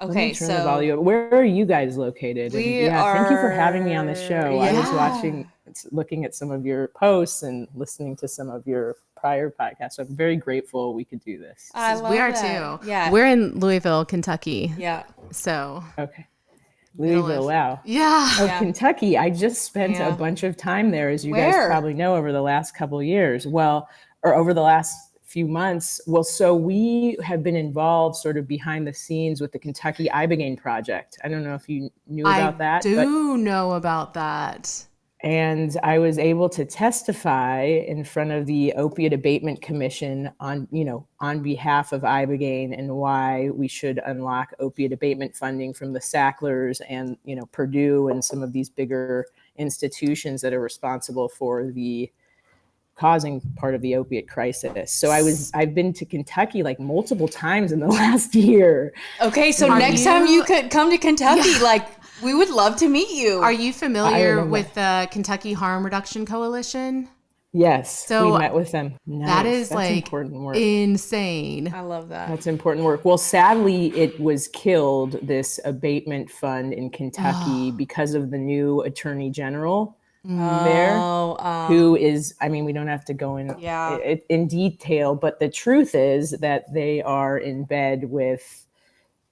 Let me Okay, turn the so volume. Where are you guys located? And we yeah, thank you for having me on the are, show. I was yeah. looking at some of your posts and listening to some of your prior podcasts. So I'm very grateful we could do this. I We love are that. too. Yeah. We're in Louisville, Kentucky. Yeah. So Okay. middle Louisville, of, wow. yeah. Oh, Yeah. Kentucky. I just spent a Yeah. bunch of time there, as you guys Where? probably know, over the last couple of years. Well, or over the last few months. Well, so we have been involved sort of behind the scenes with the Kentucky Ibogaine Project. I don't know if you knew about I that, but do know about that. and I was able to testify in front of the Opiate Abatement Commission on, on behalf of Ibogaine and why we should unlock opiate abatement funding from the Sacklers and, Purdue and some of these bigger institutions that are responsible for the causing part of the opiate crisis. So I've been to Kentucky like multiple times in the last year. Okay, so Are next time you you, could come to Kentucky, yeah. like we would love to meet Are you. you I familiar remember. with the Kentucky Harm Reduction Coalition? Yes, we So met with them. that Nice. is That's like important work. insane. I love that. That's important work. Well, sadly, it was killed, this abatement fund in Kentucky, Oh, because of the new attorney general there, Oh, who is, I mean, we don't have to go yeah. in detail, but the truth is that they are in bed with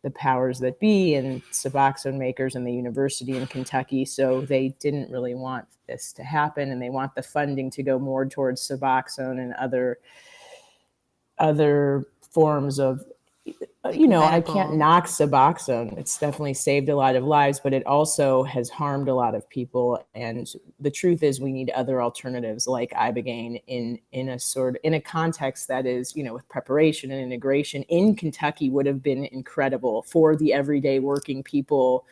the powers that be and Suboxone makers and the university in Kentucky. So they didn't really want this to happen, and they want the funding to go more towards Suboxone and other forms of, like I can't medical. knock Suboxone. It's definitely saved a lot of lives, but it also has harmed a lot of people. And the truth is, we need other alternatives like Ibogaine in a context that is, with preparation and integration in Kentucky would have been incredible for the everyday working people,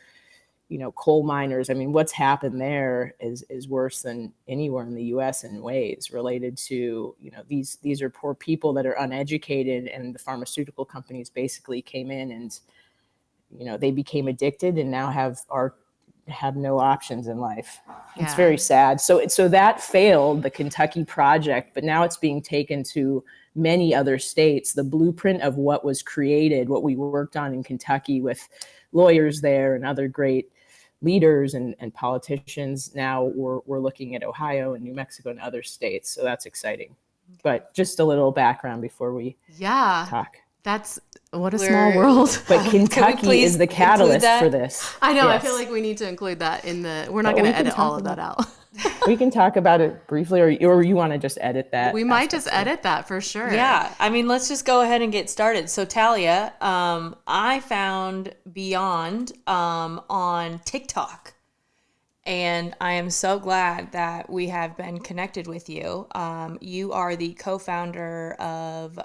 coal miners. I mean, what's happened there is worse than anywhere in the U.S. in ways related to, these are poor people that are uneducated, and the pharmaceutical companies basically came in and, they became addicted and now have no options in life. It's Yeah. very sad. So that failed, the Kentucky project, but now it's being taken to many other states. The blueprint of what was created, what we worked on in Kentucky with lawyers there and other great leaders and politicians. Now we're looking at Ohio and New Mexico and other states. So that's exciting. Okay. But just a little background before we Yeah. talk. That's what a small We're, world. But can we Kentucky is please the include catalyst for that? this. I know. I feel Yes. like we need to include that in the. We're not But going we to can edit all talk of that about out. we can talk about it briefly, or you want to just edit We that might just aspect too. edit that for sure. Yeah, I mean, let's just go ahead and get started. So, Talia, I found Beond on TikTok, and I am so glad that we have been connected with you. You are the co-founder of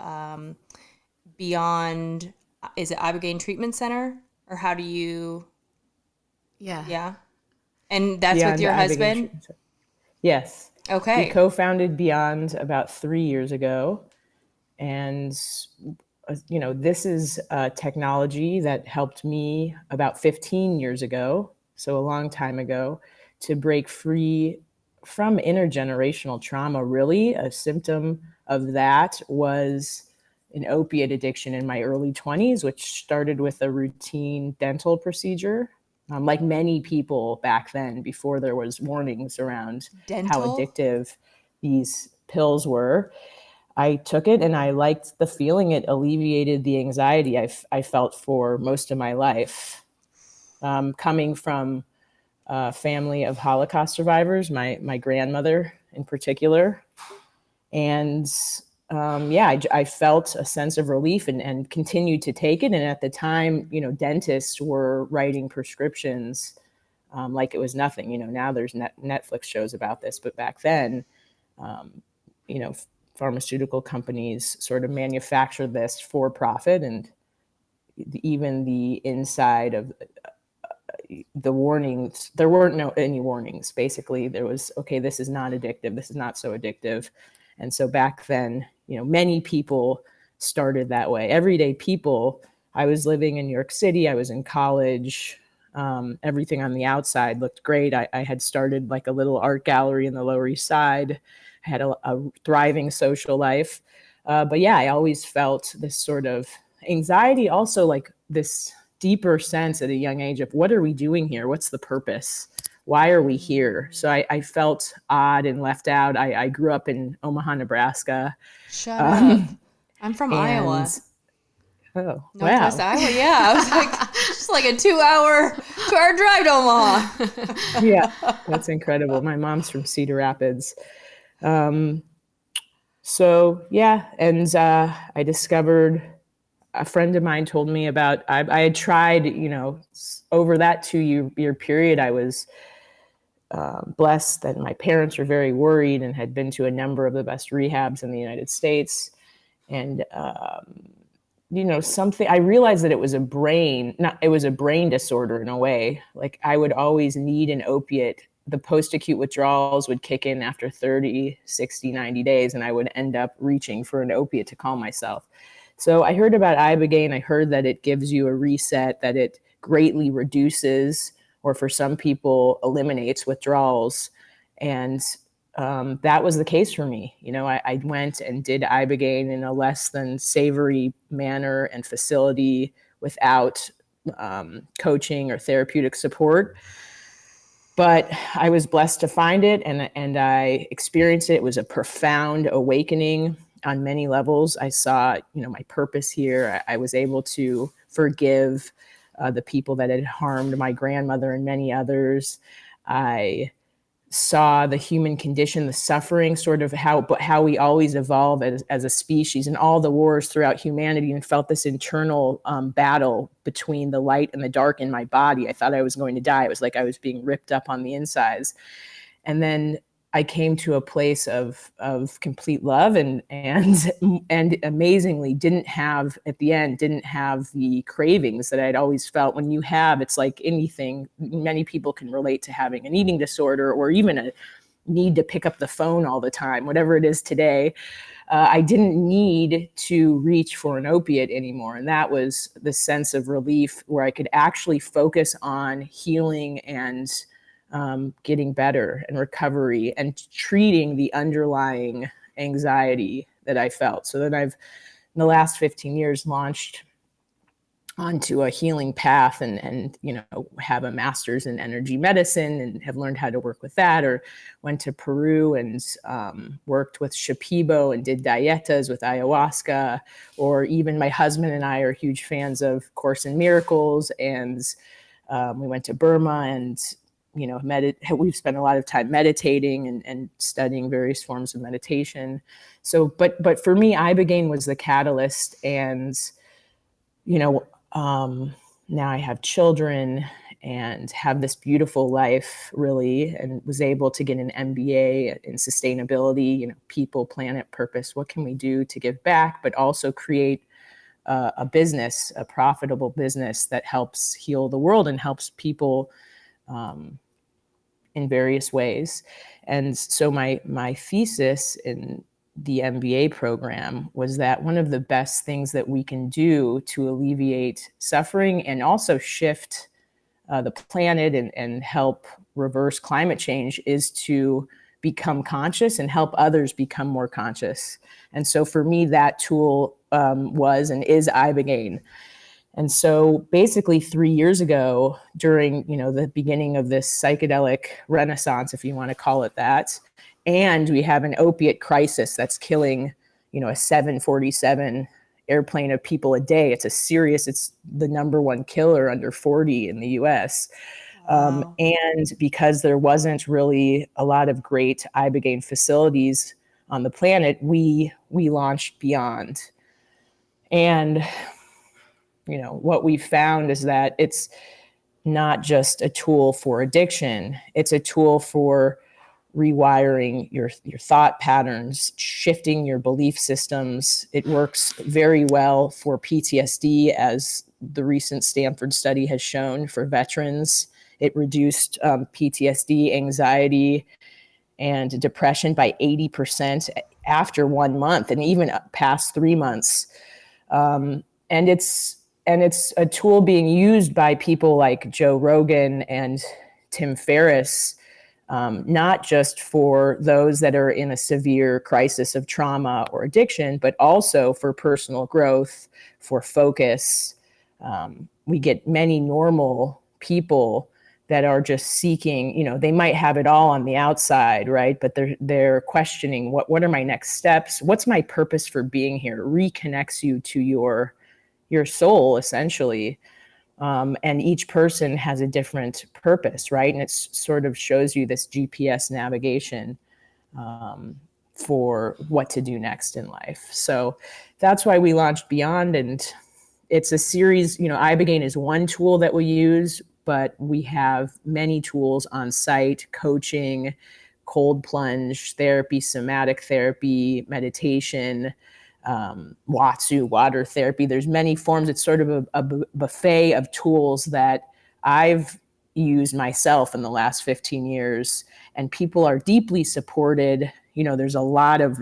Beond, is it Ibogaine Treatment Center, or how do you? Yeah. Yeah, and that's with Beyond your Ibogaine husband. Treatment Center. Yes. We Okay. co-founded Beyond about 3 years ago. And, this is a technology that helped me about 15 years ago, so a long time ago, to break free from intergenerational trauma. Really, a symptom of that was an opiate addiction in my early 20s, which started with a routine dental procedure. Like many people back then, before there was warnings around how Dental. addictive these pills were, I took it and I liked the feeling. It alleviated the anxiety I felt for most of my life. Coming from a family of Holocaust survivors, my grandmother in particular. And yeah, I felt a sense of relief and continued to take it. And at the time, dentists were writing prescriptions like it was nothing. Now there's Netflix shows about this, but back then, um, you know, pharmaceutical companies sort of manufactured this for profit, and even the inside of the warnings, there weren't any warnings. Basically, there was, okay, this is not addictive, this is not so addictive. And so back then, many people started that way. Everyday people. I was living in New York City. I was in college. Everything on the outside looked great. I had started like a little art gallery in the Lower East Side. I had a thriving social life. But yeah, I always felt this sort of anxiety, also like this deeper sense at a young age of what are we doing here? What's the purpose? Why are we here? So I felt odd and left out. I grew up in Omaha, Nebraska. Shut up. I'm from And Iowa. oh, Northwest wow. Iowa. Yeah. I was like, just like a 2-hour drive to Omaha. Yeah, that's incredible. My mom's from Cedar Rapids. So yeah, and I discovered, a friend of mine told me about, I had tried, over that 2-year period, I was blessed that my parents were very worried and had been to a number of the best rehabs in the United States. And, something, I realized that it was it was a brain disorder in a way. Like I would always need an opiate. The post-acute withdrawals would kick in after 30, 60, 90 days, and I would end up reaching for an opiate to calm myself. So I heard about Ibogaine. I heard that it gives you a reset, that it greatly reduces, or for some people, eliminates withdrawals. And that was the case for me. I went and did Ibogaine in a less than savory manner and facility without coaching or therapeutic support. But I was blessed to find it, and I experienced it. It was a profound awakening on many levels. I saw, my purpose here. I was able to forgive the people that had harmed my grandmother and many others. I saw the human condition, the suffering, sort of how we always evolve as a species, and all the wars throughout humanity, and felt this internal battle between the light and the dark in my body. I thought I was going to die. It was like I was being ripped up on the insides. And then I came to a place of complete love, and amazingly didn't have the cravings that I'd always felt. When you have, it's like anything, many people can relate to having an eating disorder or even a need to pick up the phone all the time, whatever it is today. I didn't need to reach for an opiate anymore. And that was the sense of relief where I could actually focus on healing and getting better and recovery and treating the underlying anxiety that I felt. So then I've, in the last 15 years, launched onto a healing path and have a master's in energy medicine and have learned how to work with that, or went to Peru and worked with Shipibo and did dietas with ayahuasca, or even my husband and I are huge fans of Course in Miracles, and we went to Burma and we've spent a lot of time meditating and studying various forms of meditation. So, but for me, Ibogaine was the catalyst. And, now I have children and have this beautiful life, really, and was able to get an MBA in sustainability, people, planet, purpose. What can we do to give back, but also create a business, a profitable business that helps heal the world and helps people in various ways. And so my thesis in the MBA program was that one of the best things that we can do to alleviate suffering and also shift the planet and help reverse climate change is to become conscious and help others become more conscious. And so for me, that tool was and is Ibogaine. And so basically 3 years ago, during the beginning of this psychedelic renaissance, if you want to call it that, and we have an opiate crisis that's killing, a 747 airplane of people a day. It's the number one killer under 40 in the US. Wow. And because there wasn't really a lot of great Ibogaine facilities on the planet, we launched Beond. And what we found is that it's not just a tool for addiction. It's a tool for rewiring your thought patterns, shifting your belief systems. It works very well for PTSD, as the recent Stanford study has shown for veterans. It reduced PTSD, anxiety, and depression by 80% after 1 month, and even past 3 months. And it's a tool being used by people like Joe Rogan and Tim Ferriss, not just for those that are in a severe crisis of trauma or addiction, but also for personal growth, for focus, We get many normal people that are just seeking, they might have it all on the outside, right? But they're questioning what are my next steps? What's my purpose for being here? It reconnects you to your soul, essentially. And each person has a different purpose, right? And it sort of shows you this GPS navigation for what to do next in life. So that's why we launched Beond, and it's a series. Ibogaine is one tool that we use, but we have many tools on site: coaching, cold plunge therapy, somatic therapy, meditation, Watsu, water therapy. There's many forms. It's sort of a buffet of tools that I've used myself in the last 15 years, and people are deeply supported. There's a lot of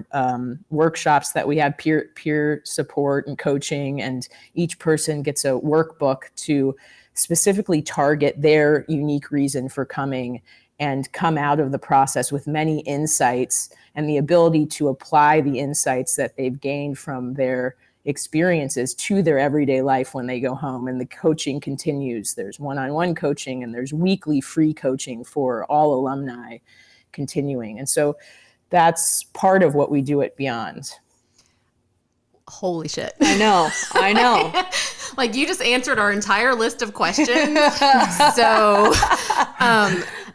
workshops that we have, peer support and coaching, and each person gets a workbook to specifically target their unique reason for coming and come out of the process with many insights and the ability to apply the insights that they've gained from their experiences to their everyday life when they go home. And the coaching continues. There's one-on-one coaching, and there's weekly free coaching for all alumni continuing. And so that's part of what we do at Beond. Holy shit. I know. Like, you just answered our entire list of questions. So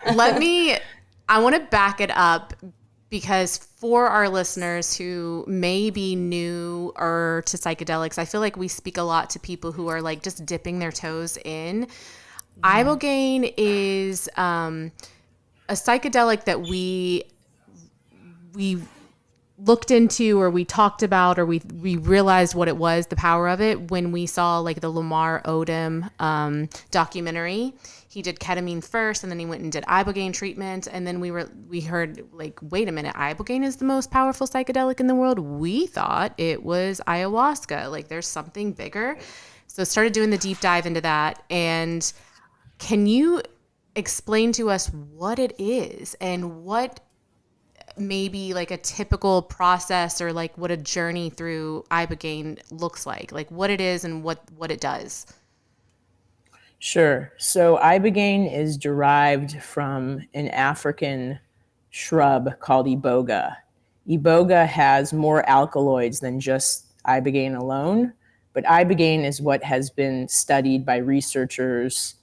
I want to back it up, because for our listeners who may be new or to psychedelics, I feel like we speak a lot to people who are like just dipping their toes in. Ibogaine is a psychedelic that we looked into, or we talked about, or we realized what it was, the power of it, when we saw like the Lamar Odom documentary. He did ketamine first, and then he went and did Ibogaine treatment. And then we heard like, wait a minute, Ibogaine is the most powerful psychedelic in the world. We thought it was ayahuasca. Like, there's something bigger. So started doing the deep dive into that. And can you explain to us what it is, and what maybe like a typical process, or like what a journey through Ibogaine looks like what it is and what it does? Sure. So Ibogaine is derived from an African shrub called Iboga. Iboga has more alkaloids than just Ibogaine alone, but Ibogaine is what has been studied by researchers,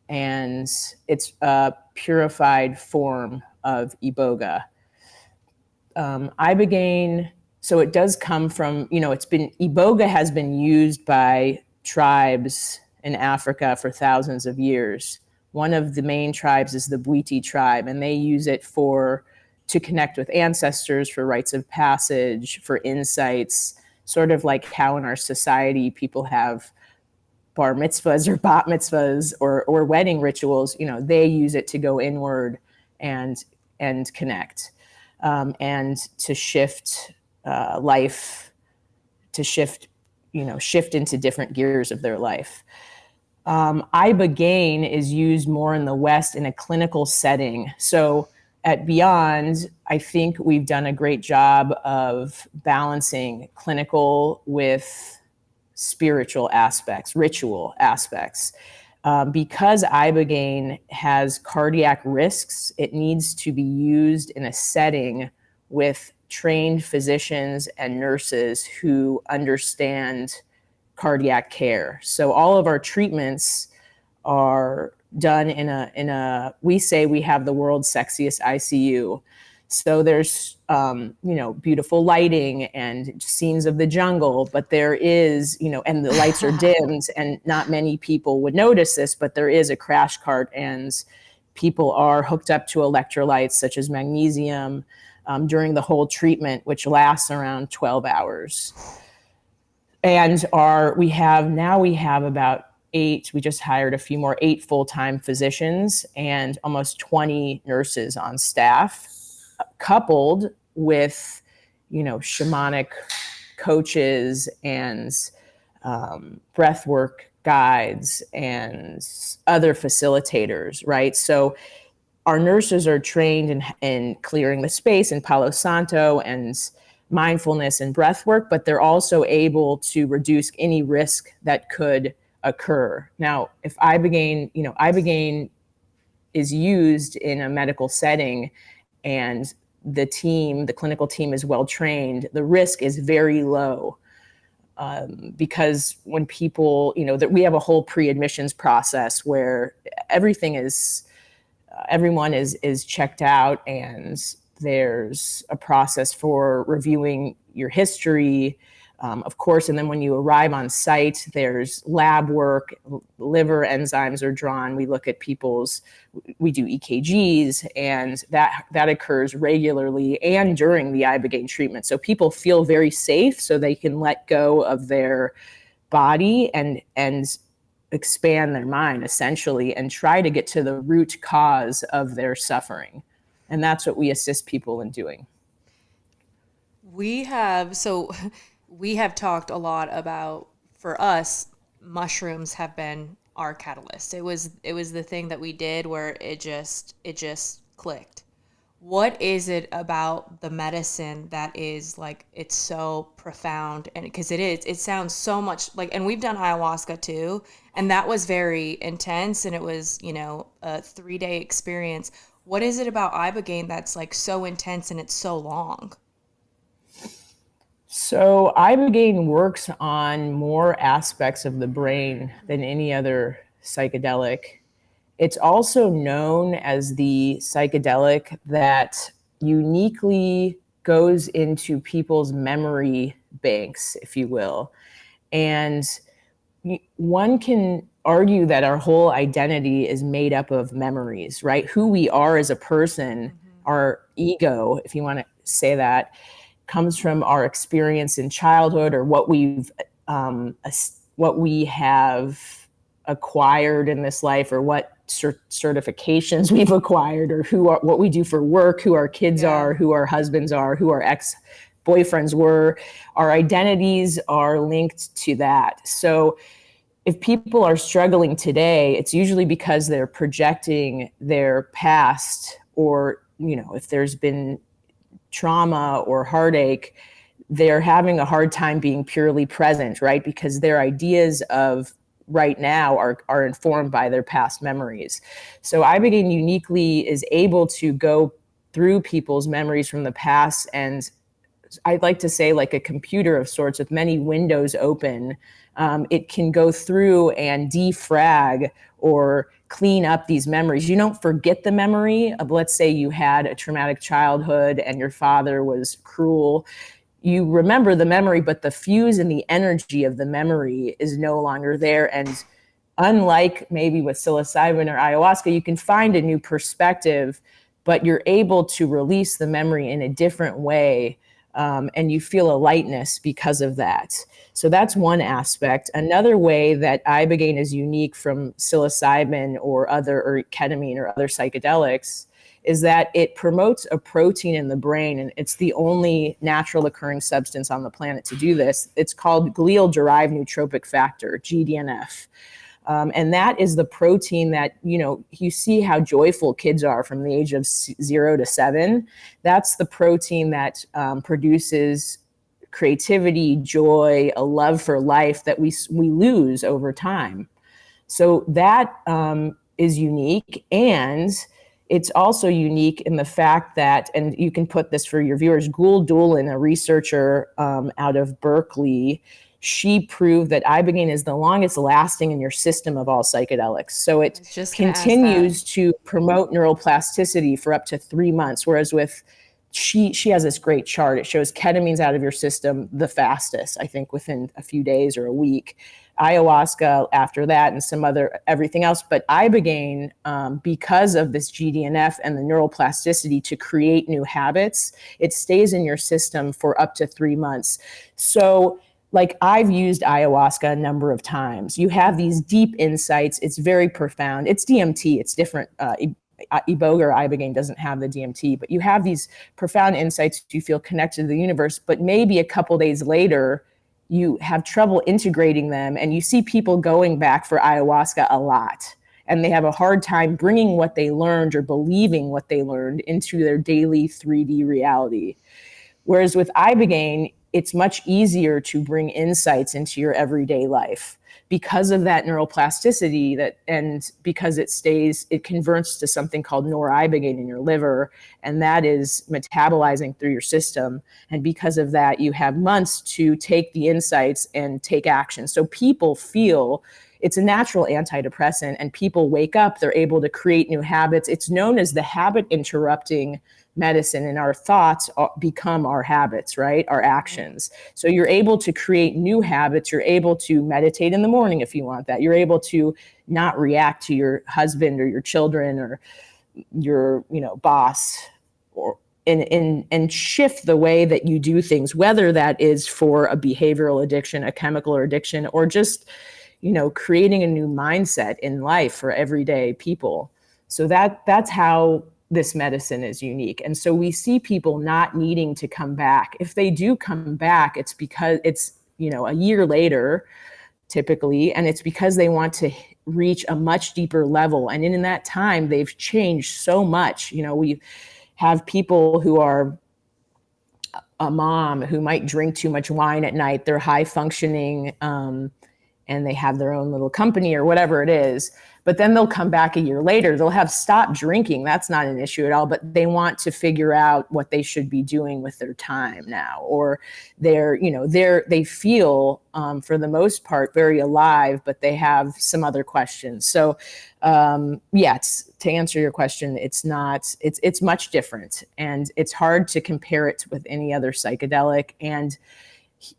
and it's a purified form of Iboga. Ibogaine, so it does come from, Iboga has been used by tribes in Africa for thousands of years. One of the main tribes is the Bwiti tribe, and they use it to connect with ancestors, for rites of passage, for insights, sort of like how in our society people have bar mitzvahs or bat mitzvahs or wedding rituals. They use it to go inward and connect. And to shift life, to shift into different gears of their life. Ibogaine is used more in the West in a clinical setting. So at Beond, I think we've done a great job of balancing clinical with spiritual aspects, ritual aspects. Because Ibogaine has cardiac risks, it needs to be used in a setting with trained physicians and nurses who understand cardiac care. So all of our treatments are done we say we have the world's sexiest ICU. So there's, beautiful lighting and scenes of the jungle, but there is, and the lights are dimmed, and not many people would notice this, but there is a crash cart, and people are hooked up to electrolytes such as magnesium during the whole treatment, which lasts around 12 hours. And we have about 8, we just hired a few more, 8 full-time physicians and almost 20 nurses on staff, coupled with, shamanic coaches and breathwork guides and other facilitators, right? So our nurses are trained in clearing the space in Palo Santo and mindfulness and breathwork, but they're also able to reduce any risk that could occur. Now, if Ibogaine is used in a medical setting and the clinical team is well trained, the risk is very low. Because when people, that we have a whole pre-admissions process where everyone is checked out, and there's a process for reviewing your history, of course, and then when you arrive on site, there's lab work, liver enzymes are drawn, we look at we do EKGs, and that occurs regularly and during the Ibogaine treatment. So people feel very safe, so they can let go of their body and expand their mind, essentially, and try to get to the root cause of their suffering. And that's what we assist people in doing. We have talked a lot about, for us, mushrooms have been our catalyst. It was the thing that we did where it just clicked. What is it about the medicine that is like, it's so profound? And because it sounds so much like, and we've done ayahuasca too, and that was very intense, and it was, a 3-day experience. What is it about Ibogaine that's like so intense and it's so long? So Ibogaine works on more aspects of the brain than any other psychedelic. It's also known as the psychedelic that uniquely goes into people's memory banks, if you will. And one can argue that our whole identity is made up of memories, right? Who we are as a person, our ego, if you want to say that, comes from our experience in childhood, or what we have acquired in this life, or what certifications we've acquired, or what we do for work, who our kids are, who our husbands are, who our ex-boyfriends were. Our identities are linked to that. So if people are struggling today, it's usually because they're projecting their past, or, if there's been trauma or heartache, they're having a hard time being purely present, right? Because their ideas of right now are informed by their past memories. So Ibogaine uniquely is able to go through people's memories from the past, and I'd like to say like a computer of sorts with many windows open. It can go through and defrag or clean up these memories. You don't forget the memory of, let's say you had a traumatic childhood and your father was cruel. You remember the memory, but the fuse and the energy of the memory is no longer there. And unlike maybe with psilocybin or ayahuasca, you can find a new perspective, but you're able to release the memory in a different way. And you feel a lightness because of that. So that's one aspect. Another way that Ibogaine is unique from psilocybin or ketamine or other psychedelics is that it promotes a protein in the brain, and it's the only natural occurring substance on the planet to do this. It's called glial-derived neurotrophic factor, GDNF. And that is the protein that, you see how joyful kids are from the age of 0 to 7. That's the protein that produces creativity, joy, a love for life that we lose over time. So that is unique. And it's also unique in the fact that, and you can put this for your viewers, Gould Doolin, a researcher out of Berkeley, she proved that Ibogaine is the longest lasting in your system of all psychedelics. So it continues to promote neuroplasticity for up to 3 months. Whereas she has this great chart. It shows ketamine's out of your system the fastest, I think within a few days or a week. Ayahuasca after that, and everything else. But Ibogaine, because of this GDNF and the neuroplasticity to create new habits, it stays in your system for up to 3 months. So like, I've used ayahuasca a number of times. You have these deep insights. It's very profound. It's DMT. It's different. Iboga or Ibogaine doesn't have the DMT, but you have these profound insights. You feel connected to the universe, but maybe a couple days later, you have trouble integrating them, and you see people going back for ayahuasca a lot, and they have a hard time bringing what they learned or believing what they learned into their daily 3D reality. Whereas with Ibogaine, it's much easier to bring insights into your everyday life because of that neuroplasticity, and because it converts to something called noribogaine in your liver, and that is metabolizing through your system. And because of that, you have months to take the insights and take action. So people feel it's a natural antidepressant, and people wake up, they're able to create new habits. It's known as the habit interrupting medicine, and our thoughts become our habits, right? Our actions. So you're able to create new habits. You're able to meditate in the morning if you want that. You're able to not react to your husband or your children or your, boss, or and shift the way that you do things, whether that is for a behavioral addiction, a chemical or addiction, or just, creating a new mindset in life for everyday people. So that's how this medicine is unique. And so we see people not needing to come back. If they do come back, it's because it's, a year later, typically, and it's because they want to reach a much deeper level. And in that time, they've changed so much. We have people who are a mom who might drink too much wine at night. They're high functioning, and they have their own little company or whatever it is. But then they'll come back a year later. They'll have stopped drinking. That's not an issue at all. But they want to figure out what they should be doing with their time now. Or they feel, for the most part, very alive, but they have some other questions. So, to answer your question, it's much different. And it's hard to compare it with any other psychedelic. And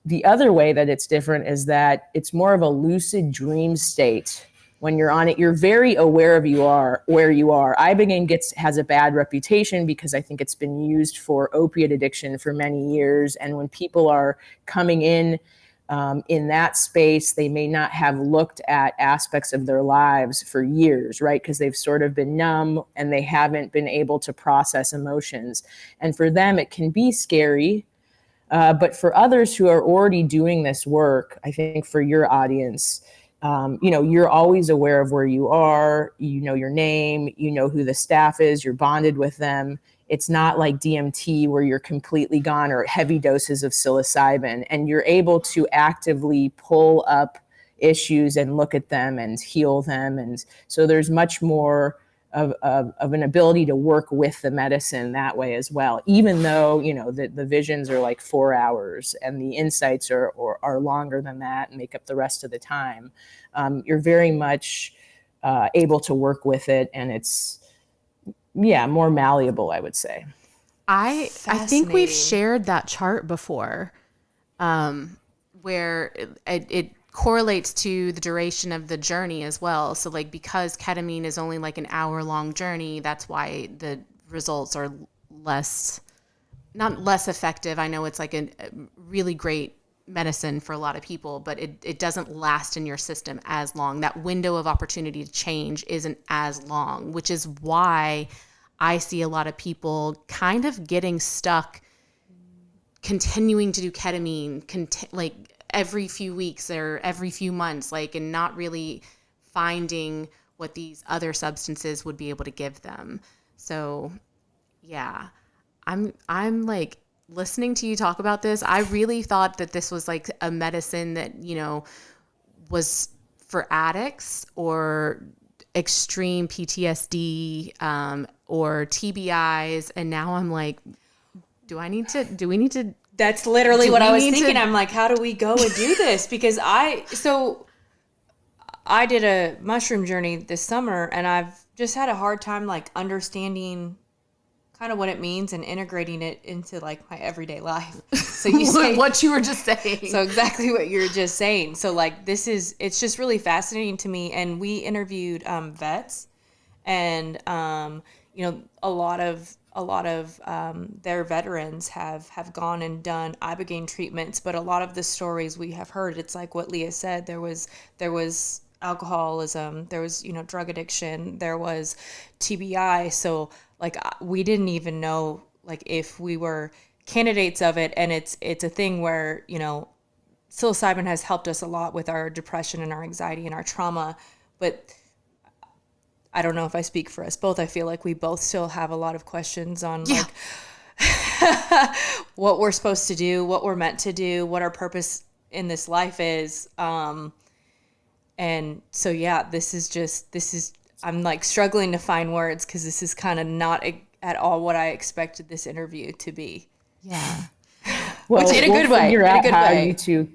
the other way that it's different is that it's more of a lucid dream state. When you're on it, you're very aware of where you are. Ibogaine has a bad reputation because I think it's been used for opiate addiction for many years. And when people are coming in that space, they may not have looked at aspects of their lives for years, right? Because they've sort of been numb and they haven't been able to process emotions. And for them, it can be scary. But for others who are already doing this work, I think for your audience, you're always aware of where you are, your name, who the staff is, you're bonded with them. It's not like DMT where you're completely gone, or heavy doses of psilocybin, and you're able to actively pull up issues and look at them and heal them. And so there's much more of an ability to work with the medicine that way as well, even though, the visions are like 4 hours and the insights are longer than that and make up the rest of the time. You're very much able to work with it, and it's, more malleable, I would say. I think we've shared that chart before, where it correlates to the duration of the journey as well. So like, because ketamine is only like an hour-long journey, that's why the results are not less effective. I know it's like a really great medicine for a lot of people, but it doesn't last in your system as long. That window of opportunity to change isn't as long, which is why I see a lot of people kind of getting stuck, continuing to do ketamine, like every few weeks or every few months, like, and not really finding what these other substances would be able to give them. So yeah, I'm like, listening to you talk about this, I really thought that this was like a medicine that, was for addicts or extreme PTSD, or TBIs. And now I'm like, do we need to That's literally what I was thinking. I'm like, how do we go and do this? Because I did a mushroom journey this summer, and I've just had a hard time like understanding kind of what it means and integrating it into like my everyday life. So you say what you were just saying. So exactly what you're just saying. So like, it's just really fascinating to me. And we interviewed vets, and a lot of their veterans have gone and done Ibogaine treatments, but a lot of the stories we have heard, it's like what Leah said, there was alcoholism, there was, drug addiction, there was TBI. So like, we didn't even know like if we were candidates of it. And it's a thing where, psilocybin has helped us a lot with our depression and our anxiety and our trauma, but I don't know if I speak for us both. I feel like we both still have a lot of questions on like what we're supposed to do, what we're meant to do, what our purpose in this life is. And so, yeah, I'm like struggling to find words because this is kind of not at all what I expected this interview to be. Yeah. Well, Which in a good way. Figure In a out good how way. you two,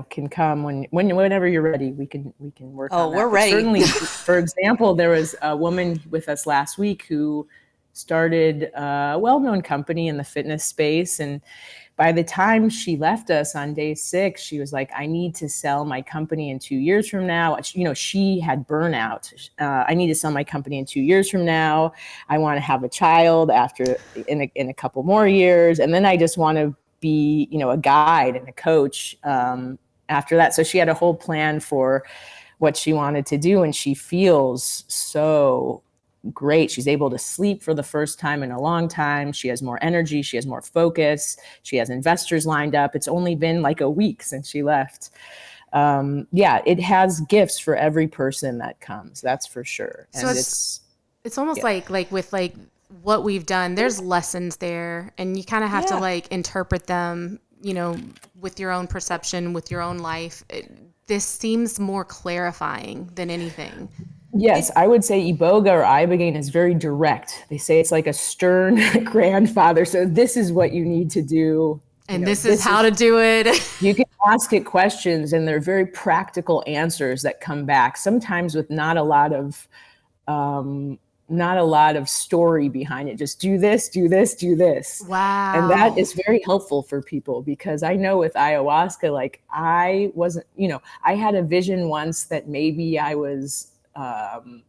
can come whenever you're ready. We can work on that. We're But ready. certainly, for example, there was a woman with us last week who started a well-known company in the fitness space, and by the time she left us on day 6, she was like, I need to sell my company in 2 years from now. She had burnout. I need to sell my company in 2 years from now. I want to have a child in a couple more years. And then I just want to be, a guide and a coach after that. So she had a whole plan for what she wanted to do. And she feels so great. She's able to sleep for the first time in a long time. She has more energy. She has more focus. She has investors lined up. It's only been like a week since she left. It has gifts for every person that comes. That's for sure. So And it's almost like with like what we've done, there's lessons there, and you kind of have to like interpret them, with your own perception, with your own life. This seems more clarifying than anything. Yes, I would say Iboga or Ibogaine is very direct. They say it's like a stern grandfather. So this is what you need to do. And this is how to do it. You can ask it questions, and they're very practical answers that come back, sometimes with not a lot of story behind it. Just do this, do this, do this. Wow. And that is very helpful for people, because I know with ayahuasca, like I wasn't, I had a vision once that maybe I was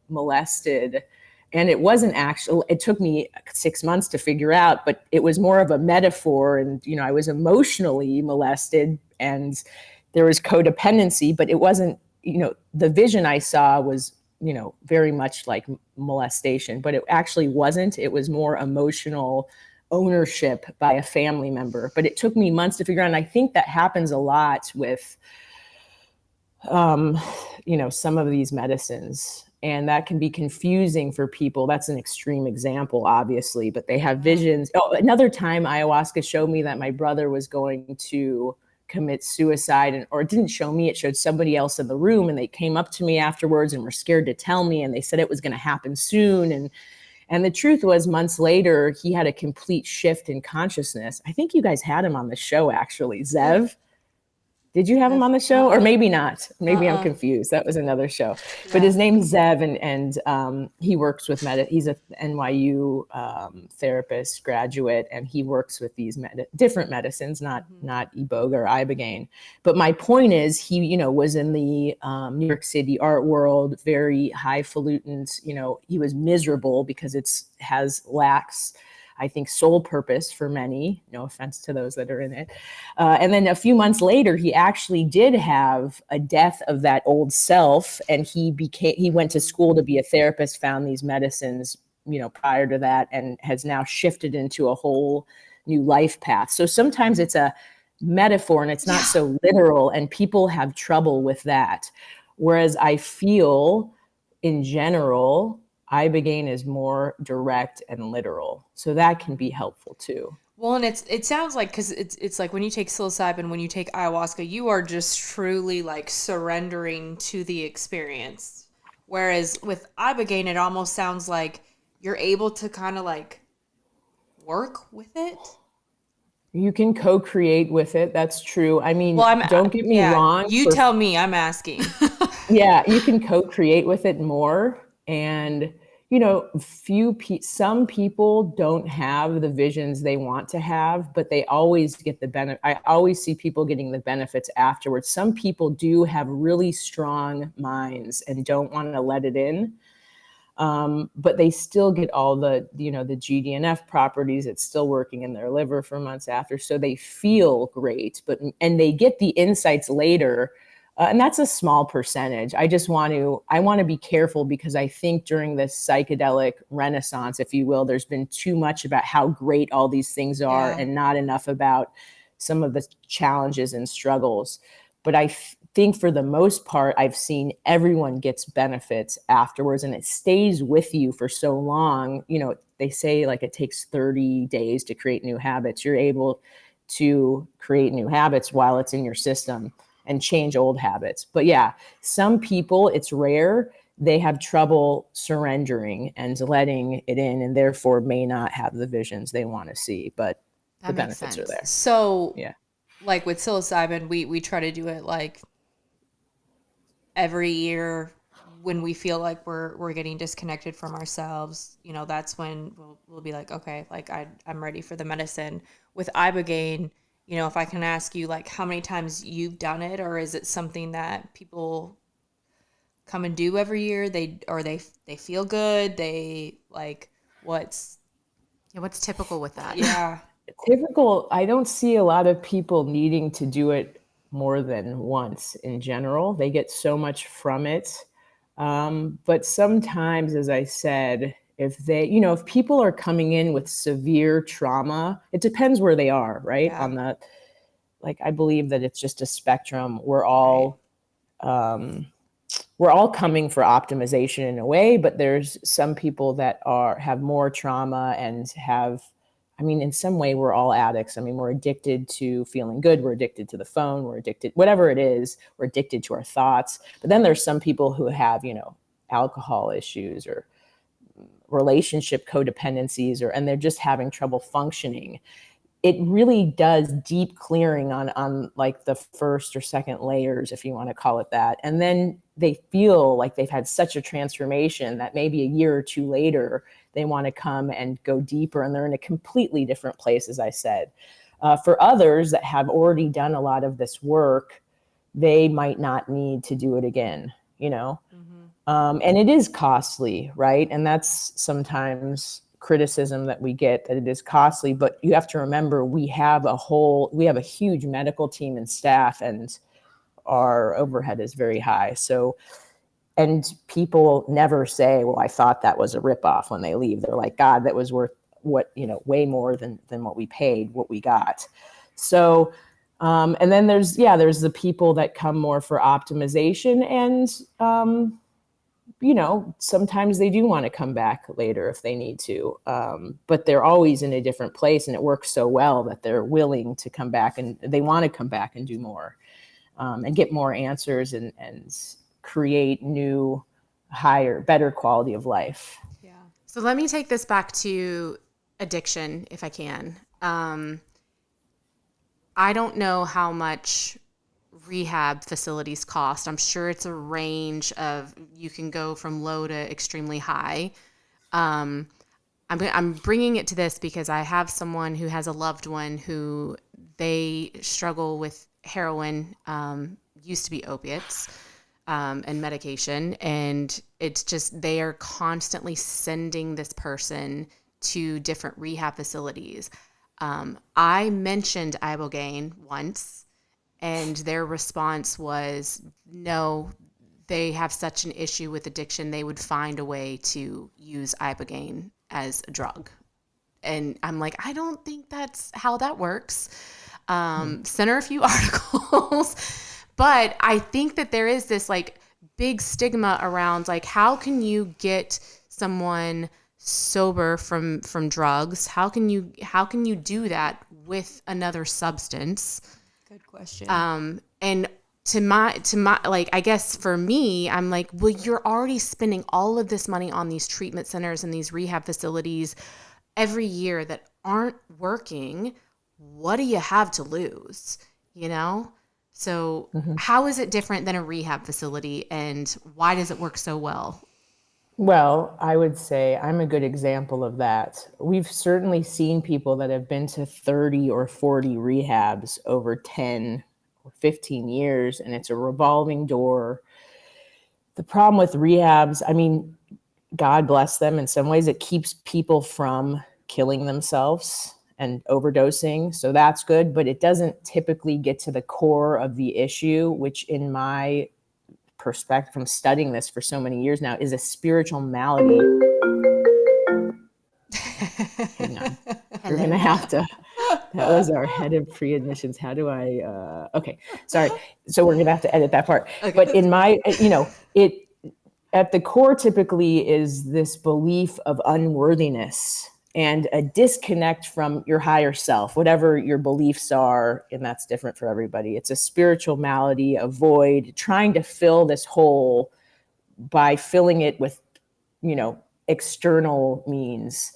molested, and it wasn't actual. It took me 6 months to figure out, but it was more of a metaphor. And, I was emotionally molested, and there was codependency, but it wasn't, the vision I saw was, very much like molestation, but it actually wasn't. It was more emotional ownership by a family member. But it took me months to figure out. And I think that happens a lot with some of these medicines, and that can be confusing for people. That's an extreme example, obviously, but they have visions. Oh, another time ayahuasca showed me that my brother was going to commit suicide, or it didn't show me, it showed somebody else in the room, and they came up to me afterwards and were scared to tell me, and they said it was going to happen soon. And the truth was, months later, he had a complete shift in consciousness. I think you guys had him on the show, actually. Zev. Did you have him on the show? Or maybe not. Maybe I'm confused. That was another show. Yeah. But his name's Zev, and he works with he's a NYU therapist graduate, and he works with these different medicines, not Iboga or Ibogaine. But my point is, he was in the New York City art world, very highfalutin. He was miserable because lacks, I think, sole purpose for many. No offense to those that are in it. And then a few months later, he actually did have a death of that old self, and he went to school to be a therapist, found these medicines, prior to that, and has now shifted into a whole new life path. So sometimes it's a metaphor and it's not so literal, and people have trouble with that. Whereas I feel, in general, Ibogaine is more direct and literal. So that can be helpful too. Well, and it sounds like, because it's like when you take psilocybin, when you take ayahuasca, you are just truly like surrendering to the experience. Whereas with Ibogaine, it almost sounds like you're able to kind of like work with it. You can co-create with it. That's true. I mean, don't get me wrong. You tell me, I'm asking. Yeah, you can co-create with it more. And some people don't have the visions they want to have, but they always get the benefit. I always see people getting the benefits afterwards. Some people do have really strong minds and don't want to let it in. But they still get all the GDNF properties. It's still working in their liver for months after. So they feel great, and they get the insights later. And that's a small percentage. I want to be careful, because I think during this psychedelic renaissance, if you will, there's been too much about how great all these things are and not enough about some of the challenges and struggles. But think for the most part, I've seen everyone gets benefits afterwards, and it stays with you for so long. You know, they say like it takes 30 days to create new habits. You're able to create new habits while it's in your system and change old habits. But yeah, some people, it's rare, they have trouble surrendering and letting it in, and therefore may not have the visions they want to see. But the benefits are there. So, yeah, like with psilocybin, we try to do it like every year when we feel like we're getting disconnected from ourselves. You know, that's when we'll be like, okay, like I'm ready for the medicine. With Ibogaine, you know, if I can ask you like how many times you've done it, or is it something that people come and do every year? They feel good. They like what's typical with that? Yeah. Typical, I don't see a lot of people needing to do it more than once in general. They get so much from it. But sometimes, as I said, if they, you know, if people are coming in with severe trauma, it depends where they are, right? Yeah. On the, like, I believe that it's just a spectrum. We're all coming for optimization in a way, but there's some people that have more trauma and have, I mean, in some way, we're all addicts. I mean, we're addicted to feeling good. We're addicted to the phone. We're addicted, whatever it is, we're addicted to our thoughts. But then there's some people who have, you know, alcohol issues or relationship codependencies, and they're just having trouble functioning. It really does deep clearing on like the first or second layers, if you want to call it that. And then they feel like they've had such a transformation that maybe a year or two later, they want to come and go deeper, and they're in a completely different place, as I said. For others that have already done a lot of this work, they might not need to do it again, you know? And it is costly, right? And that's sometimes criticism that we get, that it is costly, but you have to remember we have a huge medical team and staff, and our overhead is very high. So, and people never say, well, I thought that was a ripoff when they leave. They're like, God, that was worth way more than what we paid, what we got. So, and then there's the people that come more for optimization, and, sometimes they do want to come back later if they need to, but they're always in a different place, and it works so well that they're willing to come back, and they want to come back and do more, and get more answers, and create new, higher, better quality of life. Yeah. So let me take this back to addiction, if I can. I don't know how much rehab facilities cost. I'm sure it's a range of, you can go from low to extremely high. I'm bringing it to this because I have someone who has a loved one who they struggle with heroin, used to be opiates, and medication. And it's just, they are constantly sending this person to different rehab facilities. I mentioned Ibogaine once, and their response was, no, they have such an issue with addiction, they would find a way to use Ibogaine as a drug. And I'm like, I don't think that's how that works. Sent her a few articles. But I think that there is this like big stigma around, like, how can you get someone sober from drugs? How can you do that with another substance? Good question. And to my, like, I guess for me, I'm like, well, you're already spending all of this money on these treatment centers and these rehab facilities every year that aren't working. What do you have to lose? You know? So how is it different than a rehab facility, and why does it work so well? Well, I would say I'm a good example of that. We've certainly seen people that have been to 30 or 40 rehabs over 10 or 15 years, and it's a revolving door. The problem with rehabs, I mean, God bless them, in some ways, it keeps people from killing themselves and overdosing. So that's good, but it doesn't typically get to the core of the issue, which in my perspective from studying this for so many years now is a spiritual malady. Hang on. You're going to have to That was our head of pre-admissions. How do I, okay, sorry. So we're going to have to edit that part. Okay. But in my, it, at the core typically is this belief of unworthiness and a disconnect from your higher self, whatever your beliefs are, and that's different for everybody. It's a spiritual malady, a void, trying to fill this hole by filling it with, external means,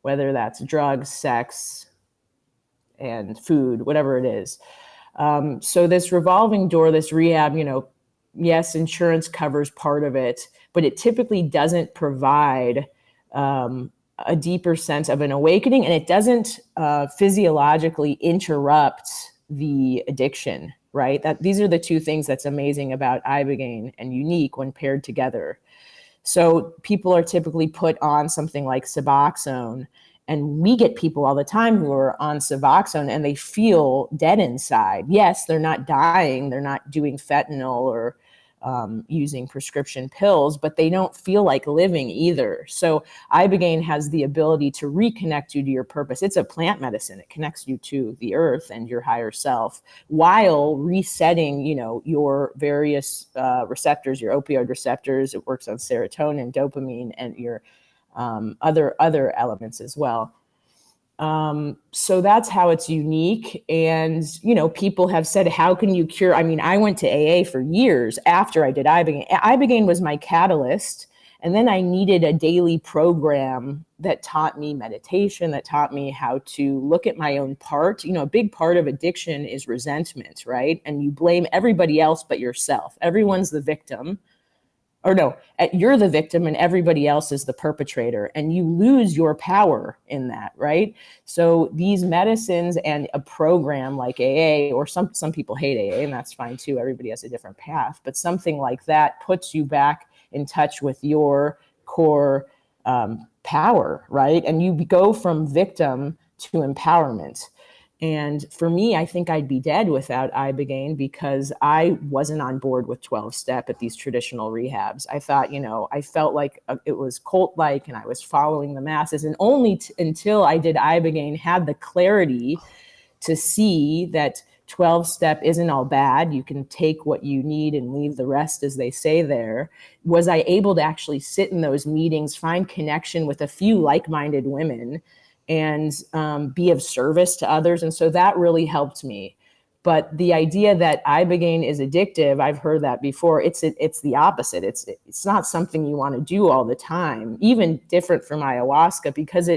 whether that's drugs, sex, and food, whatever it is. So this revolving door, this rehab, yes, insurance covers part of it, but it typically doesn't provide a deeper sense of an awakening, and it doesn't physiologically interrupt the addiction, right? These are the two things that's amazing about Ibogaine and unique when paired together. So people are typically put on something like Suboxone, and we get people all the time who are on Suboxone and they feel dead inside. Yes, they're not dying, they're not doing fentanyl or using prescription pills, but they don't feel like living either. So Ibogaine has the ability to reconnect you to your purpose. It's a plant medicine. It connects you to the earth and your higher self while resetting, your various receptors, your opioid receptors. It works on serotonin, dopamine, and your other elements as well. So that's how it's unique. And, people have said, how can you cure? I mean, I went to AA for years after I did Ibogaine. Ibogaine was my catalyst. And then I needed a daily program that taught me meditation, that taught me how to look at my own part. A big part of addiction is resentment, right? And you blame everybody else but yourself. Everyone's the victim. Or no, you're the victim and everybody else is the perpetrator, and you lose your power in that, right? So these medicines and a program like AA, or some people hate AA, and that's fine too. Everybody has a different path, but something like that puts you back in touch with your core power, right? And you go from victim to empowerment. And for me, I think I'd be dead without Ibogaine because I wasn't on board with 12-step at these traditional rehabs. I thought, I felt like it was cult-like and I was following the masses. And only until I did Ibogaine had the clarity to see that 12-step isn't all bad. You can take what you need and leave the rest, as they say there. Was I able to actually sit in those meetings, find connection with a few like-minded women, and be of service to others. And so that really helped me. But the idea that Ibogaine is addictive, I've heard that before. It's the opposite. It's not something you want to do all the time, even different from ayahuasca, because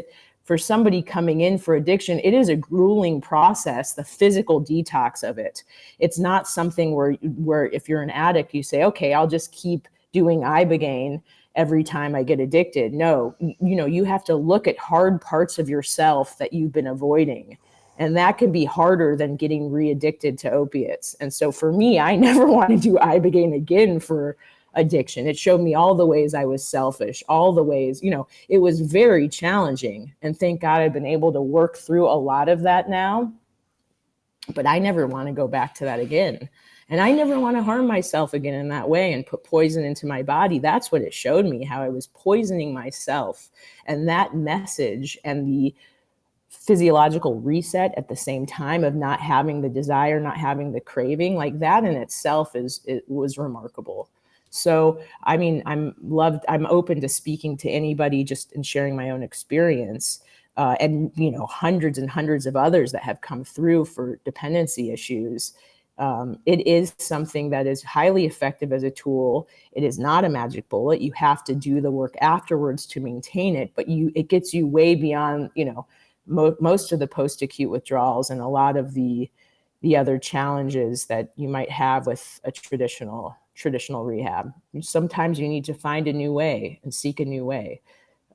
for somebody coming in for addiction, it is a grueling process, the physical detox of it. It's not something where if you're an addict, you say, okay, I'll just keep doing Ibogaine every time I get addicted. No, you have to look at hard parts of yourself that you've been avoiding. And that can be harder than getting re-addicted to opiates. And so for me, I never want to do Ibogaine again for addiction. It showed me all the ways I was selfish, all the ways, it was very challenging. And thank God I've been able to work through a lot of that now. But I never want to go back to that again. And I never want to harm myself again in that way and put poison into my body. That's what it showed me, how I was poisoning myself. And that message and the physiological reset at the same time of not having the desire, not having the craving, like that in itself was remarkable. So, I mean, I'm open to speaking to anybody just in sharing my own experience. And, hundreds and hundreds of others that have come through for dependency issues. It is something that is highly effective as a tool. It is not a magic bullet. You have to do the work afterwards to maintain it, but it gets you way beyond, most of the post-acute withdrawals and a lot of the other challenges that you might have with a traditional rehab. Sometimes you need to find a new way and seek a new way.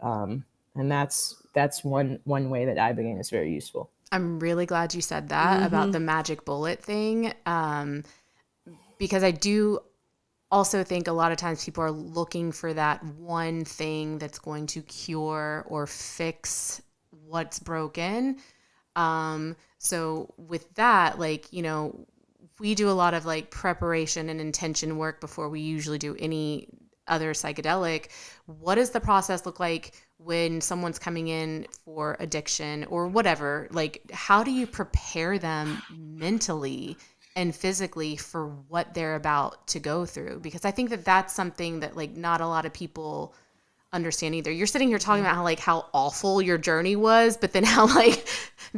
And that's one way that Ibogaine is very useful. I'm really glad you said that about the magic bullet thing, because I do also think a lot of times people are looking for that one thing that's going to cure or fix what's broken. So with that, we do a lot of preparation and intention work before we usually do any other psychedelic. What does the process look like when someone's coming in for addiction or whatever? Like, how do you prepare them mentally and physically for what they're about to go through? Because I think that that's something that like not a lot of people understand either. You're sitting here talking about how awful your journey was, but then how like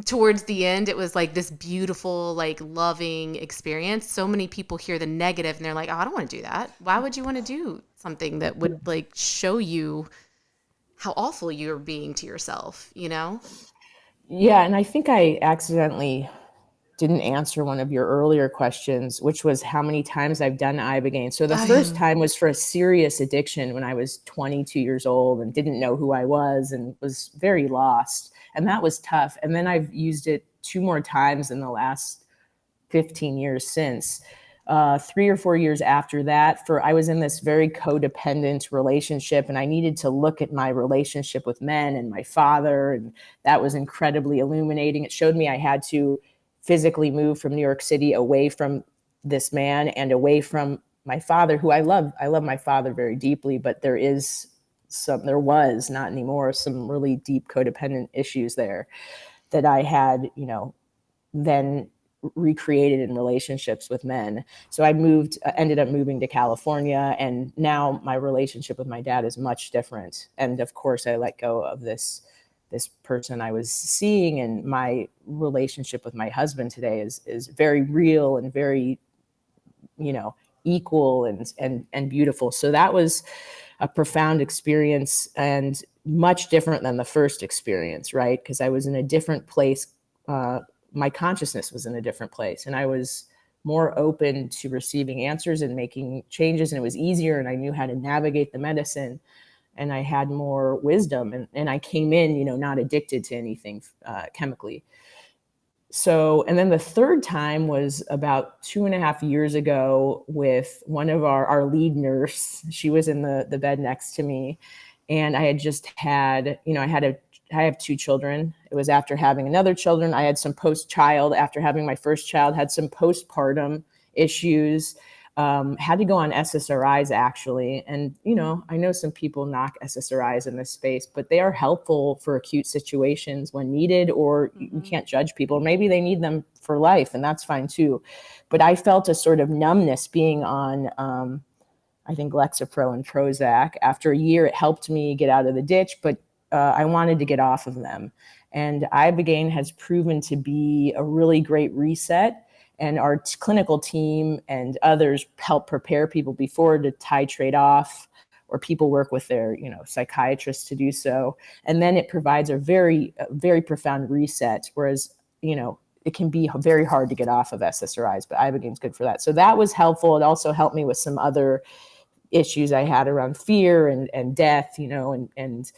towards the end it was like this beautiful, like loving experience. So many people hear the negative and they're like, oh, I don't want to do that. Why would you want to do something that would like show you how awful you're being to yourself, you know? Yeah, and I think I accidentally didn't answer one of your earlier questions, which was how many times I've done Ibogaine. So the first time was for a serious addiction when I was 22 years old and didn't know who I was and was very lost. And that was tough. And then I've used it 2 more times in the last 15 years since. 3 or 4 years after that, I was in this very codependent relationship, and I needed to look at my relationship with men and my father, and that was incredibly illuminating. It showed me I had to physically move from New York City away from this man and away from my father, who I love. I love my father very deeply, but there was not anymore, some really deep codependent issues there that I had, then recreated in relationships with men. So I ended up moving to California, and now my relationship with my dad is much different. And of course I let go of this person I was seeing, and my relationship with my husband today is very real and very, equal and beautiful. So that was a profound experience and much different than the first experience, right? Because I was in a different place. My consciousness was in a different place, and I was more open to receiving answers and making changes, and it was easier, and I knew how to navigate the medicine, and I had more wisdom, and I came in, not addicted to anything chemically. So, and then the third time was about 2.5 years ago with one of our lead nurse. She was in the bed next to me, and I had just had, I have 2 children. It was after having another children. I had some post-child after having my first child, had some postpartum issues, had to go on SSRIs actually. And, I know some people knock SSRIs in this space, but they are helpful for acute situations when needed, or you can't judge people. Maybe they need them for life, and that's fine too. But I felt a sort of numbness being on, I think, Lexapro and Prozac. After a year, it helped me get out of the ditch, but I wanted to get off of them. And Ibogaine has proven to be a really great reset. And our clinical team and others help prepare people before to titrate off, or people work with their, psychiatrists to do so. And then it provides a very, very profound reset. Whereas, it can be very hard to get off of SSRIs, but Ibogaine's good for that. So that was helpful. It also helped me with some other issues I had around fear and death, and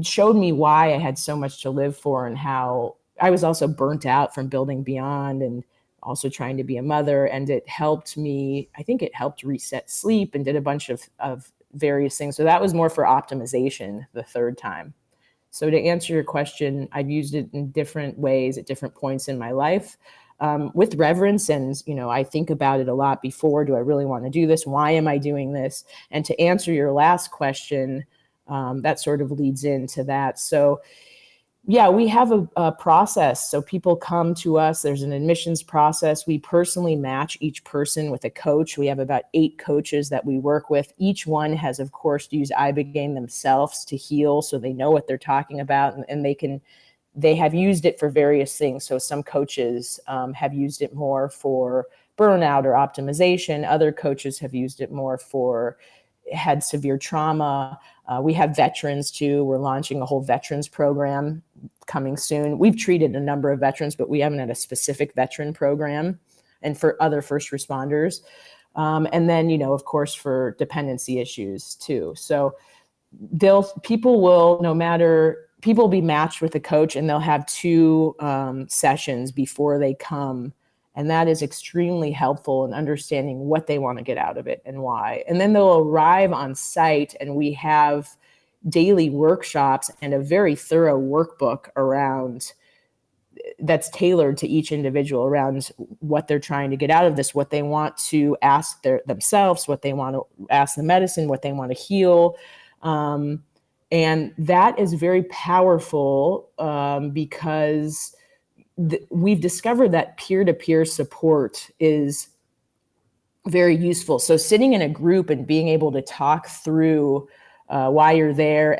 showed me why I had so much to live for, and how I was also burnt out from building Beond and also trying to be a mother. And it helped me, I think it helped reset sleep and did a bunch of various things. So that was more for optimization the third time. So to answer your question, I've used it in different ways at different points in my life, with reverence. And, I think about it a lot before. Do I really want to do this? Why am I doing this? And to answer your last question, that sort of leads into that. So yeah, we have a process. So people come to us. There's an admissions process. We personally match each person with a coach. We have about 8 coaches that we work with. Each one has, of course, used Ibogaine themselves to heal, so they know what they're talking about, and they have used it for various things. So some coaches have used it more for burnout or optimization. Other coaches have used it more for had severe trauma. We have veterans too. We're launching a whole veterans program coming soon. We've treated a number of veterans, but we haven't had a specific veteran program, and for other first responders. And then, of course, for dependency issues too. So people will be matched with a coach, and they'll have 2 sessions before they come. And that is extremely helpful in understanding what they want to get out of it and why. And then they'll arrive on site, and we have daily workshops and a very thorough workbook around that's tailored to each individual around what they're trying to get out of this, what they want to ask themselves, what they want to ask the medicine, what they want to heal. And that is very powerful because we've discovered that peer-to-peer support is very useful. So sitting in a group and being able to talk through why you're there,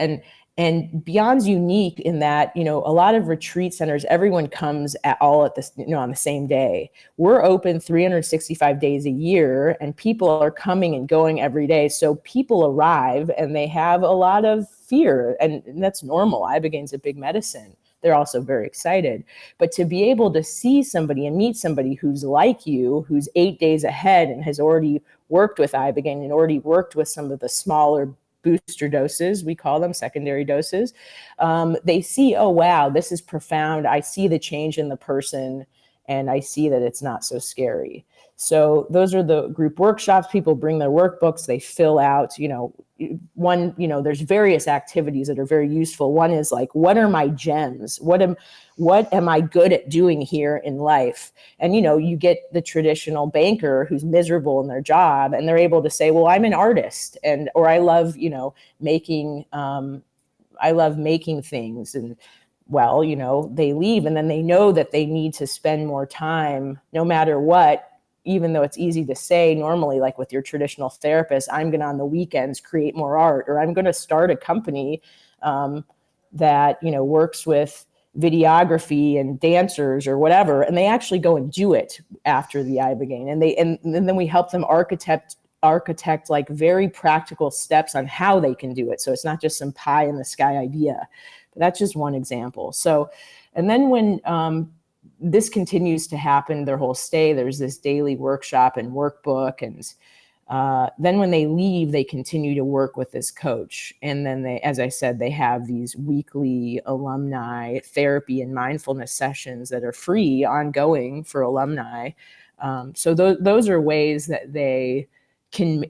and Beond's unique in that, a lot of retreat centers, everyone comes on the same day. We're open 365 days a year, and people are coming and going every day. So people arrive and they have a lot of fear, and that's normal. Ibogaine's a big medicine. They're also very excited. But to be able to see somebody and meet somebody who's like you, who's 8 days ahead and has already worked with Ibogaine and already worked with some of the smaller booster doses, we call them secondary doses, they see, oh, wow, this is profound. I see the change in the person, and I see that it's not so scary. So those are the group workshops. People bring their workbooks, they fill out, there's various activities that are very useful. One is like, what are my gems? What am I good at doing here in life? And, you get the traditional banker who's miserable in their job, and they're able to say, well, I'm an artist, or I love, making things. And, they leave, and then they know that they need to spend more time no matter what. Even though it's easy to say normally, like with your traditional therapist, I'm going to on the weekends create more art, or I'm going to start a company that, works with videography and dancers or whatever. And they actually go and do it after the Ibogaine. And then we help them architect like very practical steps on how they can do it. So it's not just some pie in the sky idea. But that's just one example. So, and then when, this continues to happen their whole stay, there's this daily workshop and workbook. And then when they leave, they continue to work with this coach. And then they, as I said, they have these weekly alumni therapy and mindfulness sessions that are free, ongoing for alumni. So those are ways that they can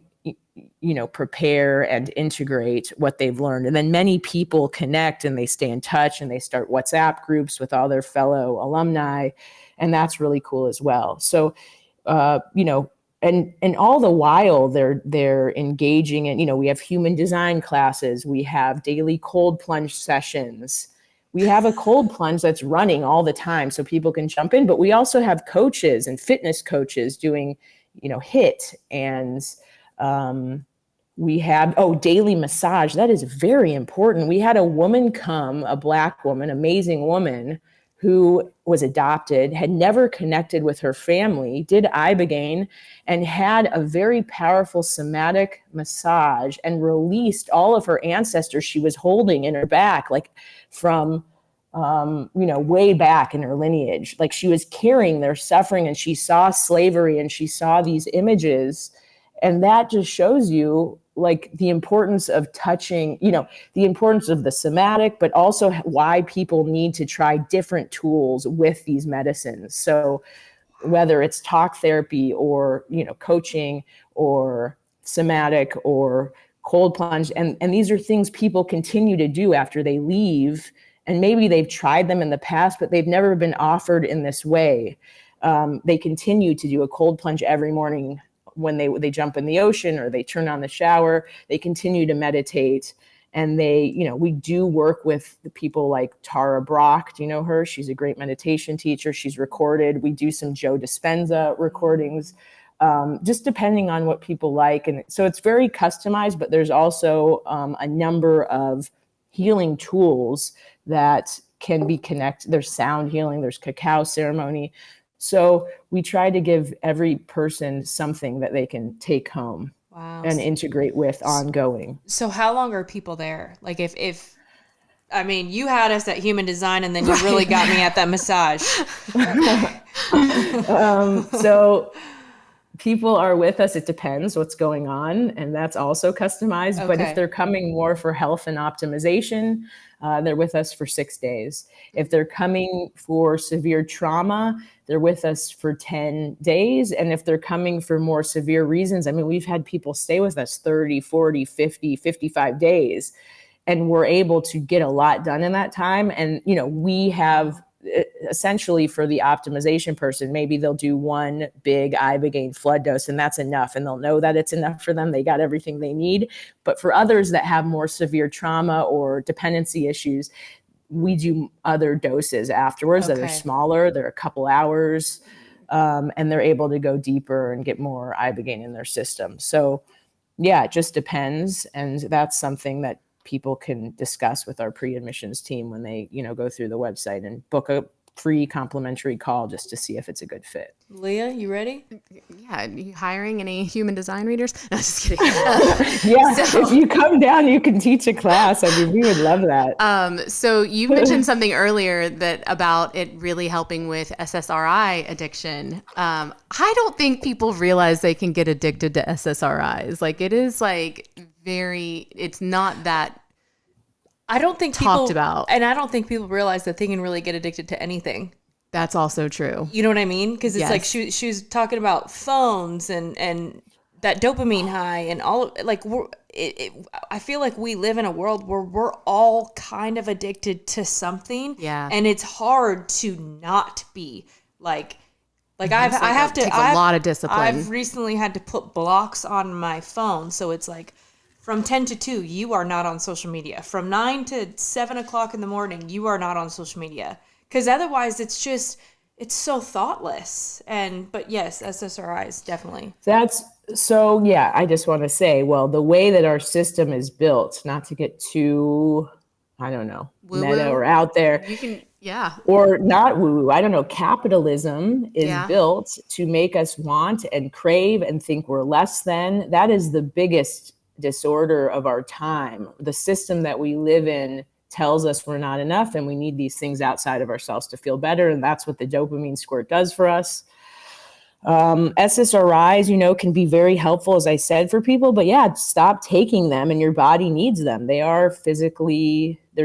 prepare and integrate what they've learned. And then many people connect and they stay in touch and they start WhatsApp groups with all their fellow alumni. And that's really cool as well. So, and all the while they're engaging in, we have human design classes. We have daily cold plunge sessions. We have a cold plunge that's running all the time so people can jump in, but we also have coaches and fitness coaches doing, HIIT, and we had, daily massage. That is very important. We had a woman come, a Black woman, amazing woman, who was adopted, had never connected with her family, did Ibogaine, and had a very powerful somatic massage and released all of her ancestors she was holding in her back, like from, way back in her lineage. Like she was carrying their suffering, and she saw slavery and she saw these images. And that just shows you like the importance of touching, the importance of the somatic, but also why people need to try different tools with these medicines. So whether it's talk therapy or, coaching or somatic or cold plunge, and these are things people continue to do after they leave. And maybe they've tried them in the past, but they've never been offered in this way. They continue to do a cold plunge every morning when they jump in the ocean or they turn on the shower. They continue to meditate, and we do work with the people like Tara Brock. Do you know her? She's a great meditation teacher. She's recorded. We do some Joe Dispenza recordings, just depending on what people like. And so it's very customized, but there's also a number of healing tools that can be connected. There's sound healing, there's cacao ceremony. So we try to give every person something that they can take home. Wow. And integrate with ongoing. So how long are people there? Like if you had us at human design, and then you really got me at that massage. So people are with us. It depends what's going on, and that's also customized. Okay. But if they're coming more for health and optimization, they're with us for 6 days. If they're coming for severe trauma, they're with us for 10 days. And if they're coming for more severe reasons, we've had people stay with us 30, 40, 50, 55 days, and we're able to get a lot done in that time. And, we have essentially for the optimization person, maybe they'll do one big Ibogaine flood dose and that's enough. And they'll know that it's enough for them. They got everything they need. But for others that have more severe trauma or dependency issues, we do other doses afterwards that are smaller. They're a couple hours, and they're able to go deeper and get more Ibogaine in their system. So yeah, it just depends. And that's something that people can discuss with our pre-admissions team when they, go through the website and book a free complimentary call just to see if it's a good fit. Leah, you ready? Yeah, you hiring any human design readers? No, just kidding. If you come down, you can teach a class. I mean, we would love that. So you mentioned something earlier that about it really helping with SSRI addiction. I don't think people realize they can get addicted to SSRIs. Like it is it's not that I don't think talked about. And I don't think people realize that they can really get addicted to anything. That's also true. You know what I mean? Because it's like she was talking about phones and that dopamine high and all. Like I feel like we live in a world where we're all kind of addicted to something. Yeah, and it's hard to not be like. I have to. Takes a lot of discipline. I've recently had to put blocks on my phone, so it's like from 10 to 2, you are not on social media. From 9 to 7 o'clock in the morning, you are not on social media. Because otherwise, it's so thoughtless. But yes, SSRIs, definitely. I just want to say, well, the way that our system is built, not to get too, I don't know, woo-woo. Meta or out there. You can, yeah. Or not woo-woo. I don't know. Capitalism is built to make us want and crave and think we're less than. That is the biggest disorder of our time. The system that we live in tells us we're not enough and we need these things outside of ourselves to feel better. And that's what the dopamine squirt does for us. SSRIs, can be very helpful, as I said, for people, but stop taking them and your body needs them. They are there's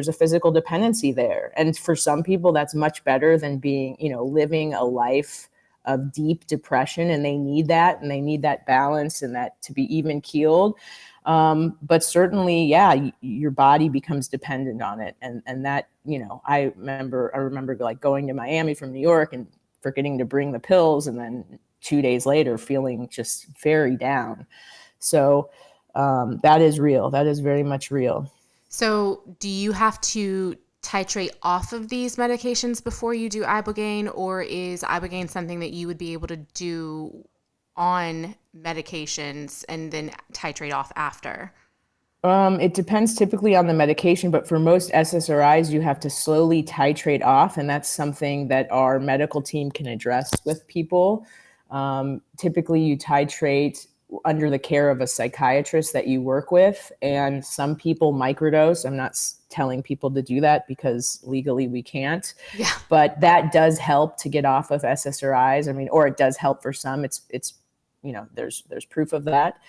a physical dependency there. And for some people, that's much better than being, living a life of deep depression, and they need that, and they need that balance and that to be even keeled. But certainly, your body becomes dependent on it. And that, I remember like going to Miami from New York and forgetting to bring the pills, and then 2 days later feeling just very down. So that is real. That is very much real. So do you have to titrate off of these medications before you do Ibogaine, or is Ibogaine something that you would be able to do on medications and then titrate off after? It depends typically on the medication, but for most SSRIs, you have to slowly titrate off. And that's something that our medical team can address with people. Typically you titrate under the care of a psychiatrist that you work with. And some people microdose. I'm not telling people to do that because legally we can't. Yeah. But that does help to get off of SSRIs. I mean, or it does help for some. It's there's proof of that.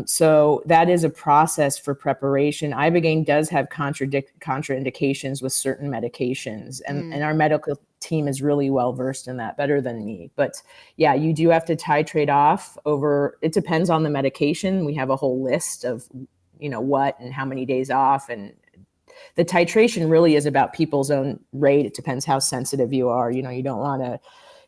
So that is a process for preparation. Ibogaine does have contraindications with certain medications, and our medical team is really well versed in that, better than me. But you do have to titrate off it depends on the medication. We have a whole list of, what and how many days off, and the titration really is about people's own rate. It depends how sensitive you are. You don't want to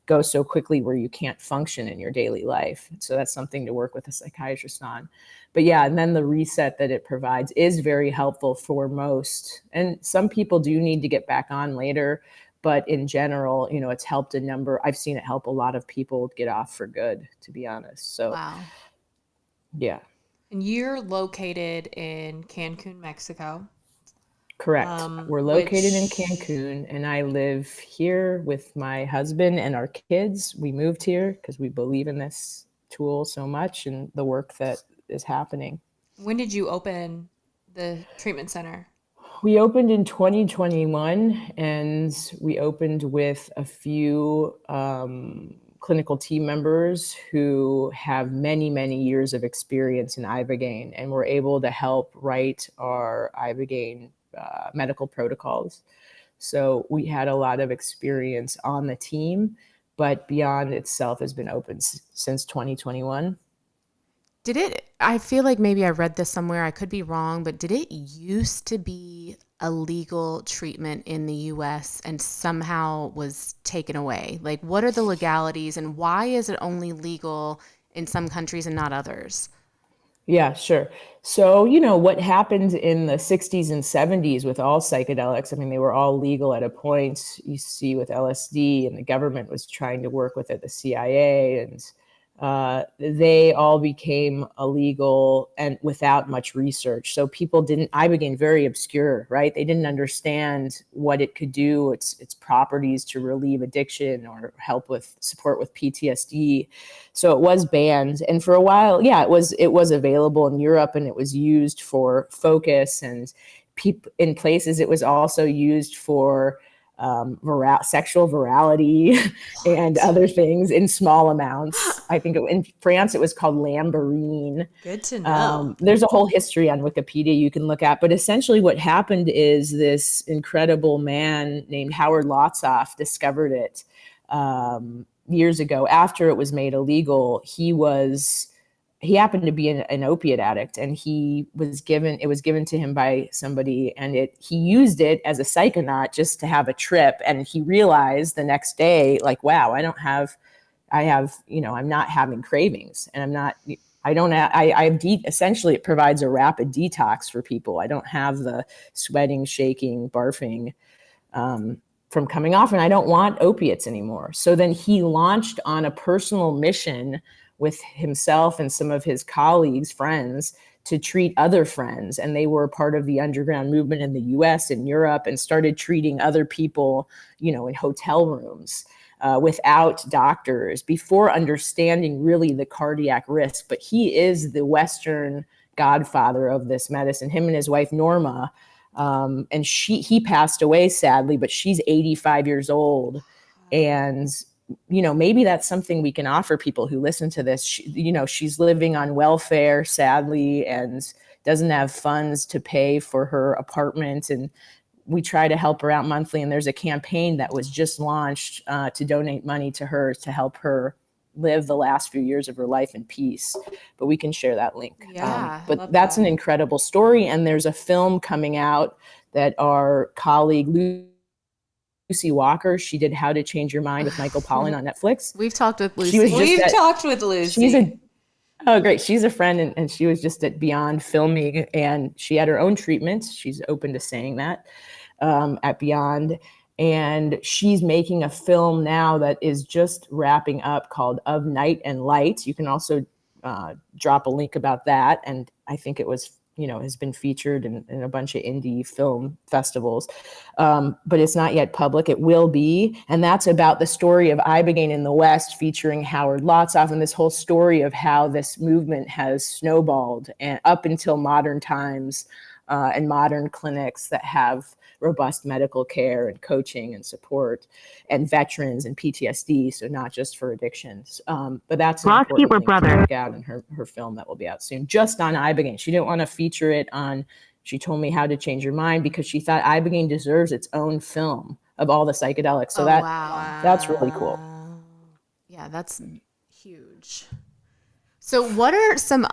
go so quickly where you can't function in your daily life. So that's something to work with a psychiatrist on. But and then the reset that it provides is very helpful for most. And some people do need to get back on later, but in general, it's helped I've seen it help a lot of people get off for good, to be honest. So, wow. Yeah. And you're located in Cancun, Mexico. Correct. We're located in Cancun, and I live here with my husband and our kids. We moved here because we believe in this tool so much and the work that is happening. When did you open the treatment center? We opened in 2021, and we opened with a few clinical team members who have many, many years of experience in Ibogaine, and were able to help write our Ibogaine medical protocols. So we had a lot of experience on the team, but Beond itself has been open since 2021. I feel like maybe I read this somewhere, I could be wrong, but did it used to be a legal treatment in the US and somehow was taken away? Like, what are the legalities and why is it only legal in some countries and not others? Yeah, sure. So, what happened in the 60s and 70s with all psychedelics, I mean, they were all legal at a point. You see with LSD, and the government was trying to work with it, the CIA, and they all became illegal and without much research. So people didn't, Ibogaine, very obscure, right? They didn't understand what it could do, its properties to relieve addiction or help with support with PTSD. So it was banned. And for a while, yeah, it was available in Europe, and it was used for focus, and in places it was also used for sexual virality and other things in small amounts. I think in France it was called lambarine. Good to know. There's a whole history on Wikipedia you can look at, but essentially what happened is this incredible man named Howard Lotsof discovered it years ago. After it was made illegal, he happened to be an opiate addict, and it was given to him by somebody, and he used it as a psychonaut just to have a trip. And he realized the next day, like, wow, I'm not having cravings, and essentially it provides a rapid detox for people. I don't have the sweating, shaking, barfing, from coming off, and I don't want opiates anymore. So then he launched on a personal mission with himself and some of his colleagues, friends, to treat other friends. And they were part of the underground movement in the US and Europe, and started treating other people, in hotel rooms without doctors, before understanding really the cardiac risk. But he is the Western godfather of this medicine, him and his wife, Norma. And he passed away, sadly, but she's 85 years old. And maybe that's something we can offer people who listen to this. She's living on welfare, sadly, and doesn't have funds to pay for her apartment. And we try to help her out monthly. And there's a campaign that was just launched to donate money to her to help her live the last few years of her life in peace. But we can share that link. Yeah, but that's an incredible story. And there's a film coming out that our colleague Lucy Walker, she did How to Change Your Mind with Michael Pollan on Netflix. We've talked with Lucy. We've talked with Lucy. Oh, great. She's a friend, and she was just at Beond filming, and she had her own treatment. She's open to saying that at Beond. And she's making a film now that is just wrapping up called Of Night and Light. You can also drop a link about that. And I think it was, has been featured in a bunch of indie film festivals. But it's not yet public. It will be. And that's about the story of Ibogaine in the West, featuring Howard Lotsof, and this whole story of how this movement has snowballed and up until modern times, and modern clinics that have robust medical care and coaching and support, and veterans and PTSD. So not just for addictions. But that's an important thing to check out in her film that will be out soon, just on Ibogaine. She didn't want to feature it on, she told me, How to Change Your Mind, because she thought Ibogaine deserves its own film of all the psychedelics. So that's really cool. Yeah, that's huge. So what are some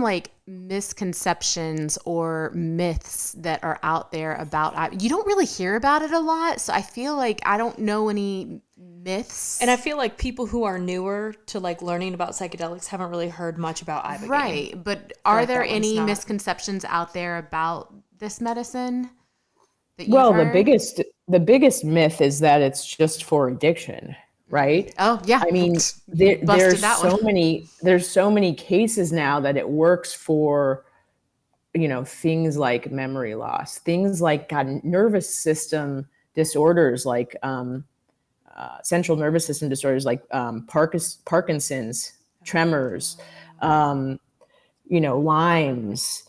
like misconceptions or myths that are out there about, you don't really hear about it a lot. So I feel like I don't know any myths. And I feel like people who are newer to like learning about psychedelics haven't really heard much about Ibogaine. Right. But are there any misconceptions out there about this medicine that you've heard? the biggest myth is that it's just for addiction. Right? Oh yeah. I mean, there's so many cases now that it works for, things like memory loss, things like nervous system disorders, like central nervous system disorders, like Parkinson's, tremors, Lyme's.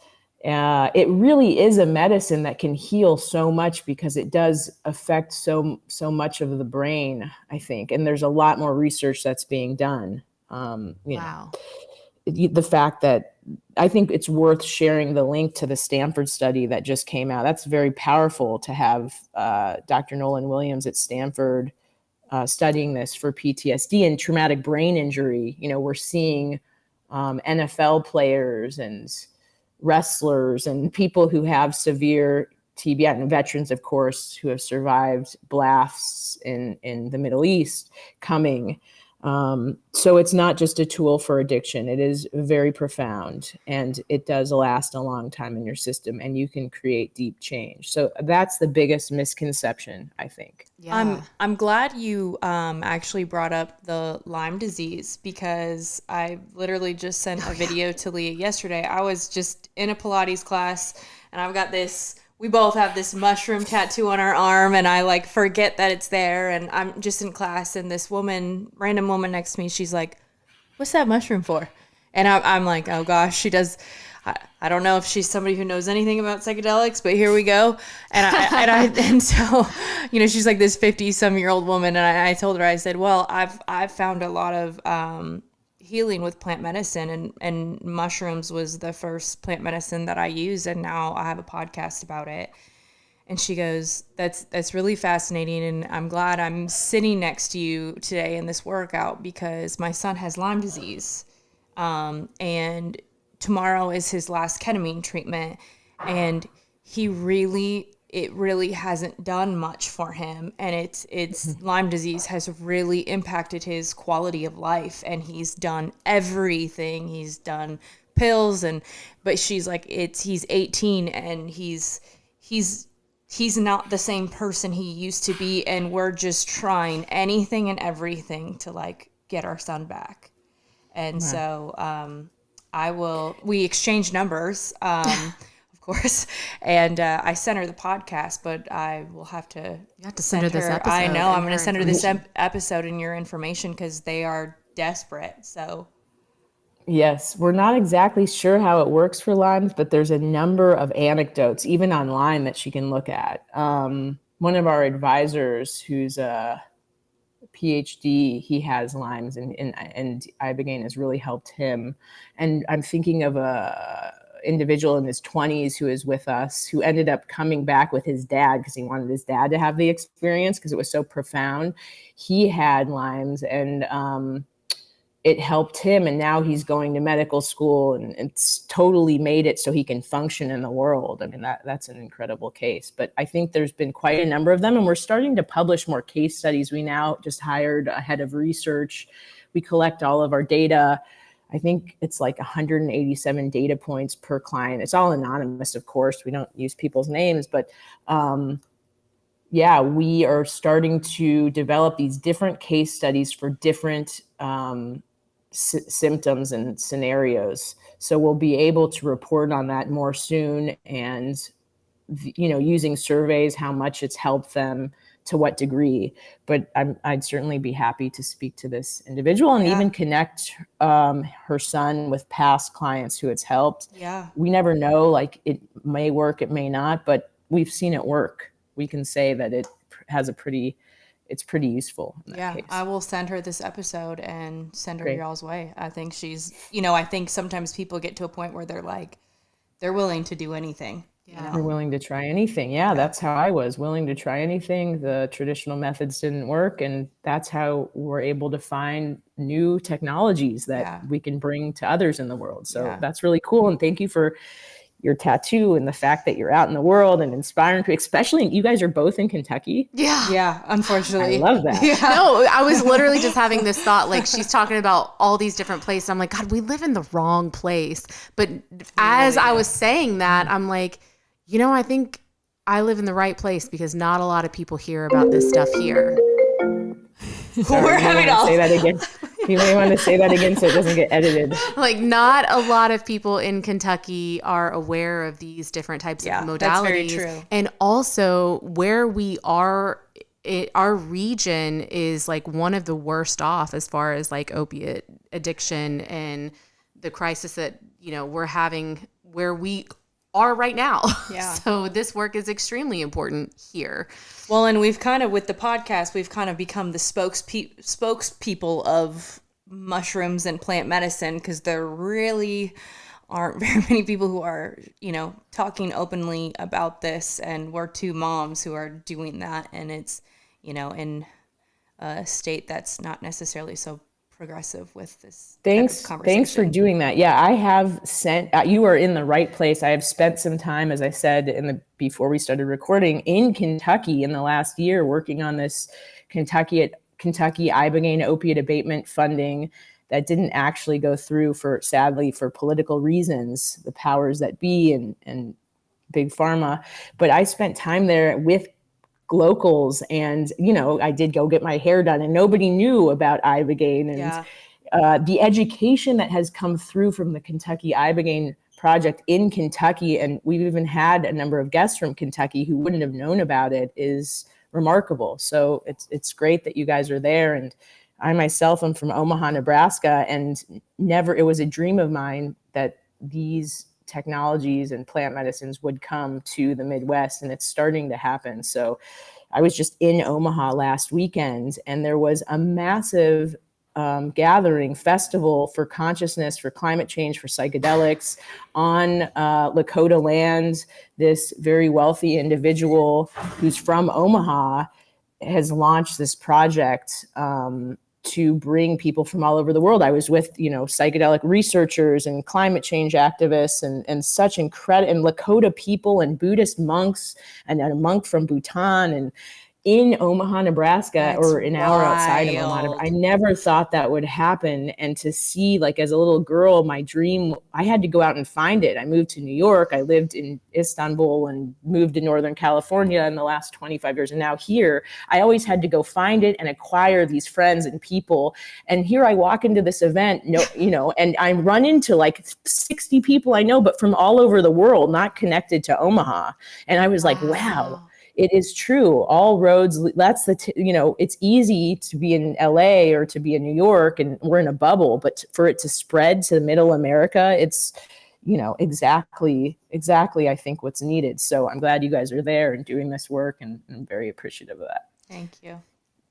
It really is a medicine that can heal so much, because it does affect so much of the brain, I think. And there's a lot more research that's being done. Wow. The fact that I think it's worth sharing the link to the Stanford study that just came out. That's very powerful to have Dr. Nolan Williams at Stanford studying this for PTSD and traumatic brain injury. We're seeing NFL players and wrestlers and people who have severe TB, and veterans, of course, who have survived blasts in the Middle East coming. So it's not just a tool for addiction. It is very profound, and it does last a long time in your system, and you can create deep change. So that's the biggest misconception, I think. Yeah. I'm glad you actually brought up the Lyme disease, because I literally just sent a video to Leah yesterday. I was just in a Pilates class, and I've got this, we both have this mushroom tattoo on our arm, and I like forget that it's there, and I'm just in class, and this random woman next to me, she's like, "What's that mushroom for?" And I'm like, oh gosh, she does. I don't know if she's somebody who knows anything about psychedelics, but here we go. And so, she's like this 50-some-year-old woman, and I told her, I said, well, I've found a lot of healing with plant medicine, and mushrooms was the first plant medicine that I used, and now I have a podcast about it. And she goes, that's really fascinating, and I'm glad I'm sitting next to you today in this workout, because my son has Lyme disease, and tomorrow is his last ketamine treatment, and it really hasn't done much for him, and it's Lyme disease has really impacted his quality of life, and he's done everything. He's done pills, but she's like, he's 18, and he's not the same person he used to be, and we're just trying anything and everything to like get our son back. And so we exchanged numbers, of course, and I sent her the podcast, but I will have to, you have to send her this episode. I know, I'm going to send her this episode and your information, because they are desperate. So yes, we're not exactly sure how it works for Lyme's, but there's a number of anecdotes, even online, that she can look at. One of our advisors, who's a PhD, he has Lyme's, and Ibogaine has really helped him. And I'm thinking of a individual in his 20s who is with us, who ended up coming back with his dad because he wanted his dad to have the experience because it was so profound. He had Lyme's, and it helped him, and now he's going to medical school, and it's totally made it so he can function in the world. I mean, that's an incredible case. But I think there's been quite a number of them, and we're starting to publish more case studies. We now just hired a head of research. We collect all of our data. I think it's like 187 data points per client. It's all anonymous, of course. We don't use people's names, but we are starting to develop these different case studies for different symptoms and scenarios. So we'll be able to report on that more soon, and, using surveys, how much it's helped them, to what degree. But I'd certainly be happy to speak to this individual and even connect her son with past clients who it's helped. Yeah. We never know, like, it may work, it may not, but we've seen it work. We can say that it has it's pretty useful in that case. I will send her this episode and send her y'all's way. I think she's, I think sometimes people get to a point where they're like, they're willing to do anything. They're willing to try anything. Yeah, that's how I was, willing to try anything. The traditional methods didn't work, and that's how we're able to find new technologies that we can bring to others in the world. So that's really cool. And thank you for your tattoo and the fact that you're out in the world and inspiring people, especially you guys are both in Kentucky. Yeah, unfortunately. I love that. Yeah. No, I was literally just having this thought, like, she's talking about all these different places. I'm like, God, we live in the wrong place. But as I was saying that, I'm like, I think I live in the right place, because not a lot of people hear about this stuff here. We're having all. Say that again. You may want to say that again so it doesn't get edited. Like, not a lot of people in Kentucky are aware of these different types of modalities. That's very true. And also, where we are, our region is like one of the worst off as far as like opiate addiction and the crisis that, we're having where we are right now. Yeah. So this work is extremely important here. Well, and we've kind of, with the podcast, we've kind of become the spokespeople of mushrooms and plant medicine, because there really aren't very many people who are, talking openly about this. And we're two moms who are doing that. And it's, in a state that's not necessarily so progressive with this type of conversation. Thanks for doing that. Yeah, I have sent, you are in the right place. I have spent some time, as I said before we started recording, in Kentucky in the last year working on this Kentucky Ibogaine opiate abatement funding that didn't actually go through sadly for political reasons, the powers that be and big pharma. But I spent time there with locals, and I did go get my hair done, and nobody knew about Ibogaine, and the education that has come through from the Kentucky Ibogaine project in Kentucky, and we've even had a number of guests from Kentucky who wouldn't have known about it, is remarkable. So it's great that you guys are there. And I myself am from Omaha, Nebraska, and it was a dream of mine that these technologies and plant medicines would come to the Midwest, and it's starting to happen. So I was just in Omaha last weekend, and there was a massive gathering, festival for consciousness, for climate change, for psychedelics on Lakota land. This very wealthy individual who's from Omaha has launched this project to bring people from all over the world. I was with, psychedelic researchers and climate change activists and such incredible, and Lakota people and Buddhist monks and a monk from Bhutan, and in Omaha, Nebraska, That's or an hour outside of wild. Omaha. I never thought that would happen. And to see, like, as a little girl, my dream, I had to go out and find it. I moved to New York. I lived in Istanbul and moved to Northern California in the last 25 years. And now here, I always had to go find it and acquire these friends and people. And here I walk into this event, and I run into like 60 people I know, but from all over the world, not connected to Omaha. And I was like, wow. It is true. All roads, that's it's easy to be in LA or to be in New York and we're in a bubble, but for it to spread to middle America, it's, exactly, I think what's needed. So I'm glad you guys are there and doing this work, and I'm very appreciative of that. Thank you.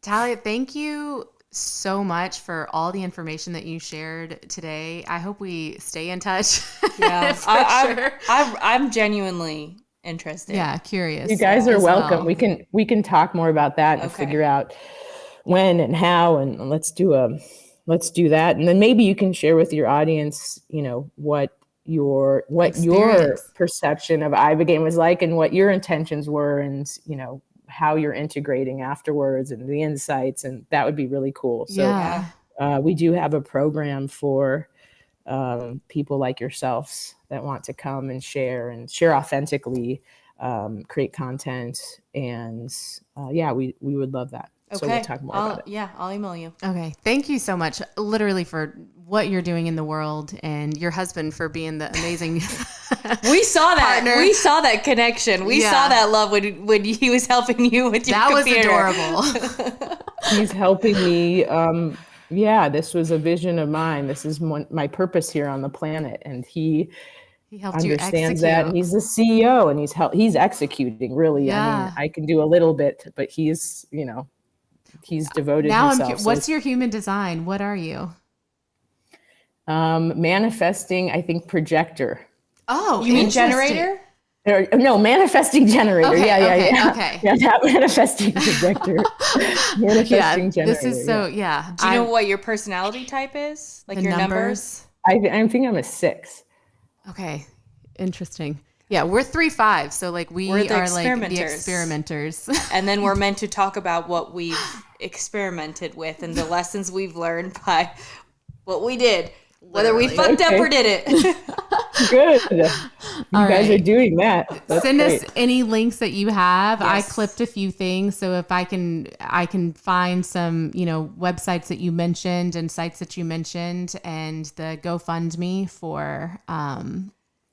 Talia, thank you so much for all the information that you shared today. I hope we stay in touch. Yeah, sure. I'm genuinely interested. Yeah, curious. You guys are welcome. Well. We can talk more about that and figure out when and how, and let's do that. And then maybe you can share with your audience, what your perception of Ibogaine was like, and what your intentions were, and how you're integrating afterwards, and the insights, and that would be really cool. So we do have a program for people like yourselves that want to come and share authentically, create content, and we would love that. Okay. So we'll talk more about it. Yeah, I'll email you. Okay. Thank you so much, literally, for what you're doing in the world, and your husband for being the amazing We saw that. partner. We saw that connection. We saw that love when he was helping you with your computer. That was adorable. He's helping me. This was a vision of mine. This is my purpose here on the planet, and he helped you understands that. And he's the CEO, and he's executing, really. Yeah. I mean, I can do a little bit, but he's devoted himself. What's your human design? What are you? Manifesting, I think, projector. Oh, you mean generator? No, manifesting generator. Okay, Okay. Yeah, that manifesting projector. Manifesting generator. This is so, yeah. Do you know what your personality type is? Like your numbers? I think I'm a 6. Okay. Interesting. Yeah, we're 3-5. So like we are like the experimenters. And then we're meant to talk about what we've experimented with and the lessons we've learned by what we did. Whether we fucked up or did it. Good. You guys are doing that. That's Send great. us any links that you have. Yes. I clipped a few things, so if I can find some, websites that you mentioned and sites that you mentioned, and the GoFundMe for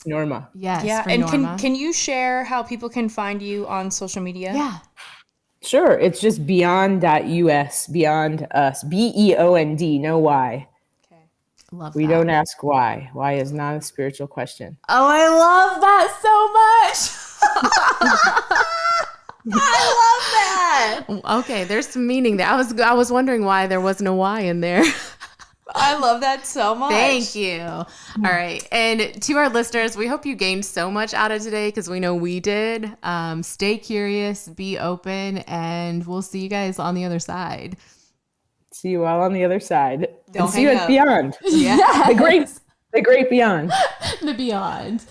Norma. Yes. Yeah. For And Norma. can you share how people can find you on social media? Yeah. Sure. It's just beyond.us, beyond us, BEOND, no Y. Love We that. don't ask why. Why is not a spiritual question. Oh, I love that so much. I love that. Okay, there's some meaning there. I was wondering why there wasn't a Y in there. I love that so much. Thank you. All right. And to our listeners, we hope you gained so much out of today, because we know we did. Stay curious, be open, and we'll see you guys on the other side. See you all on the other side. Don't and see you hang at up. Beond. Yeah. The great Beond. The Beond.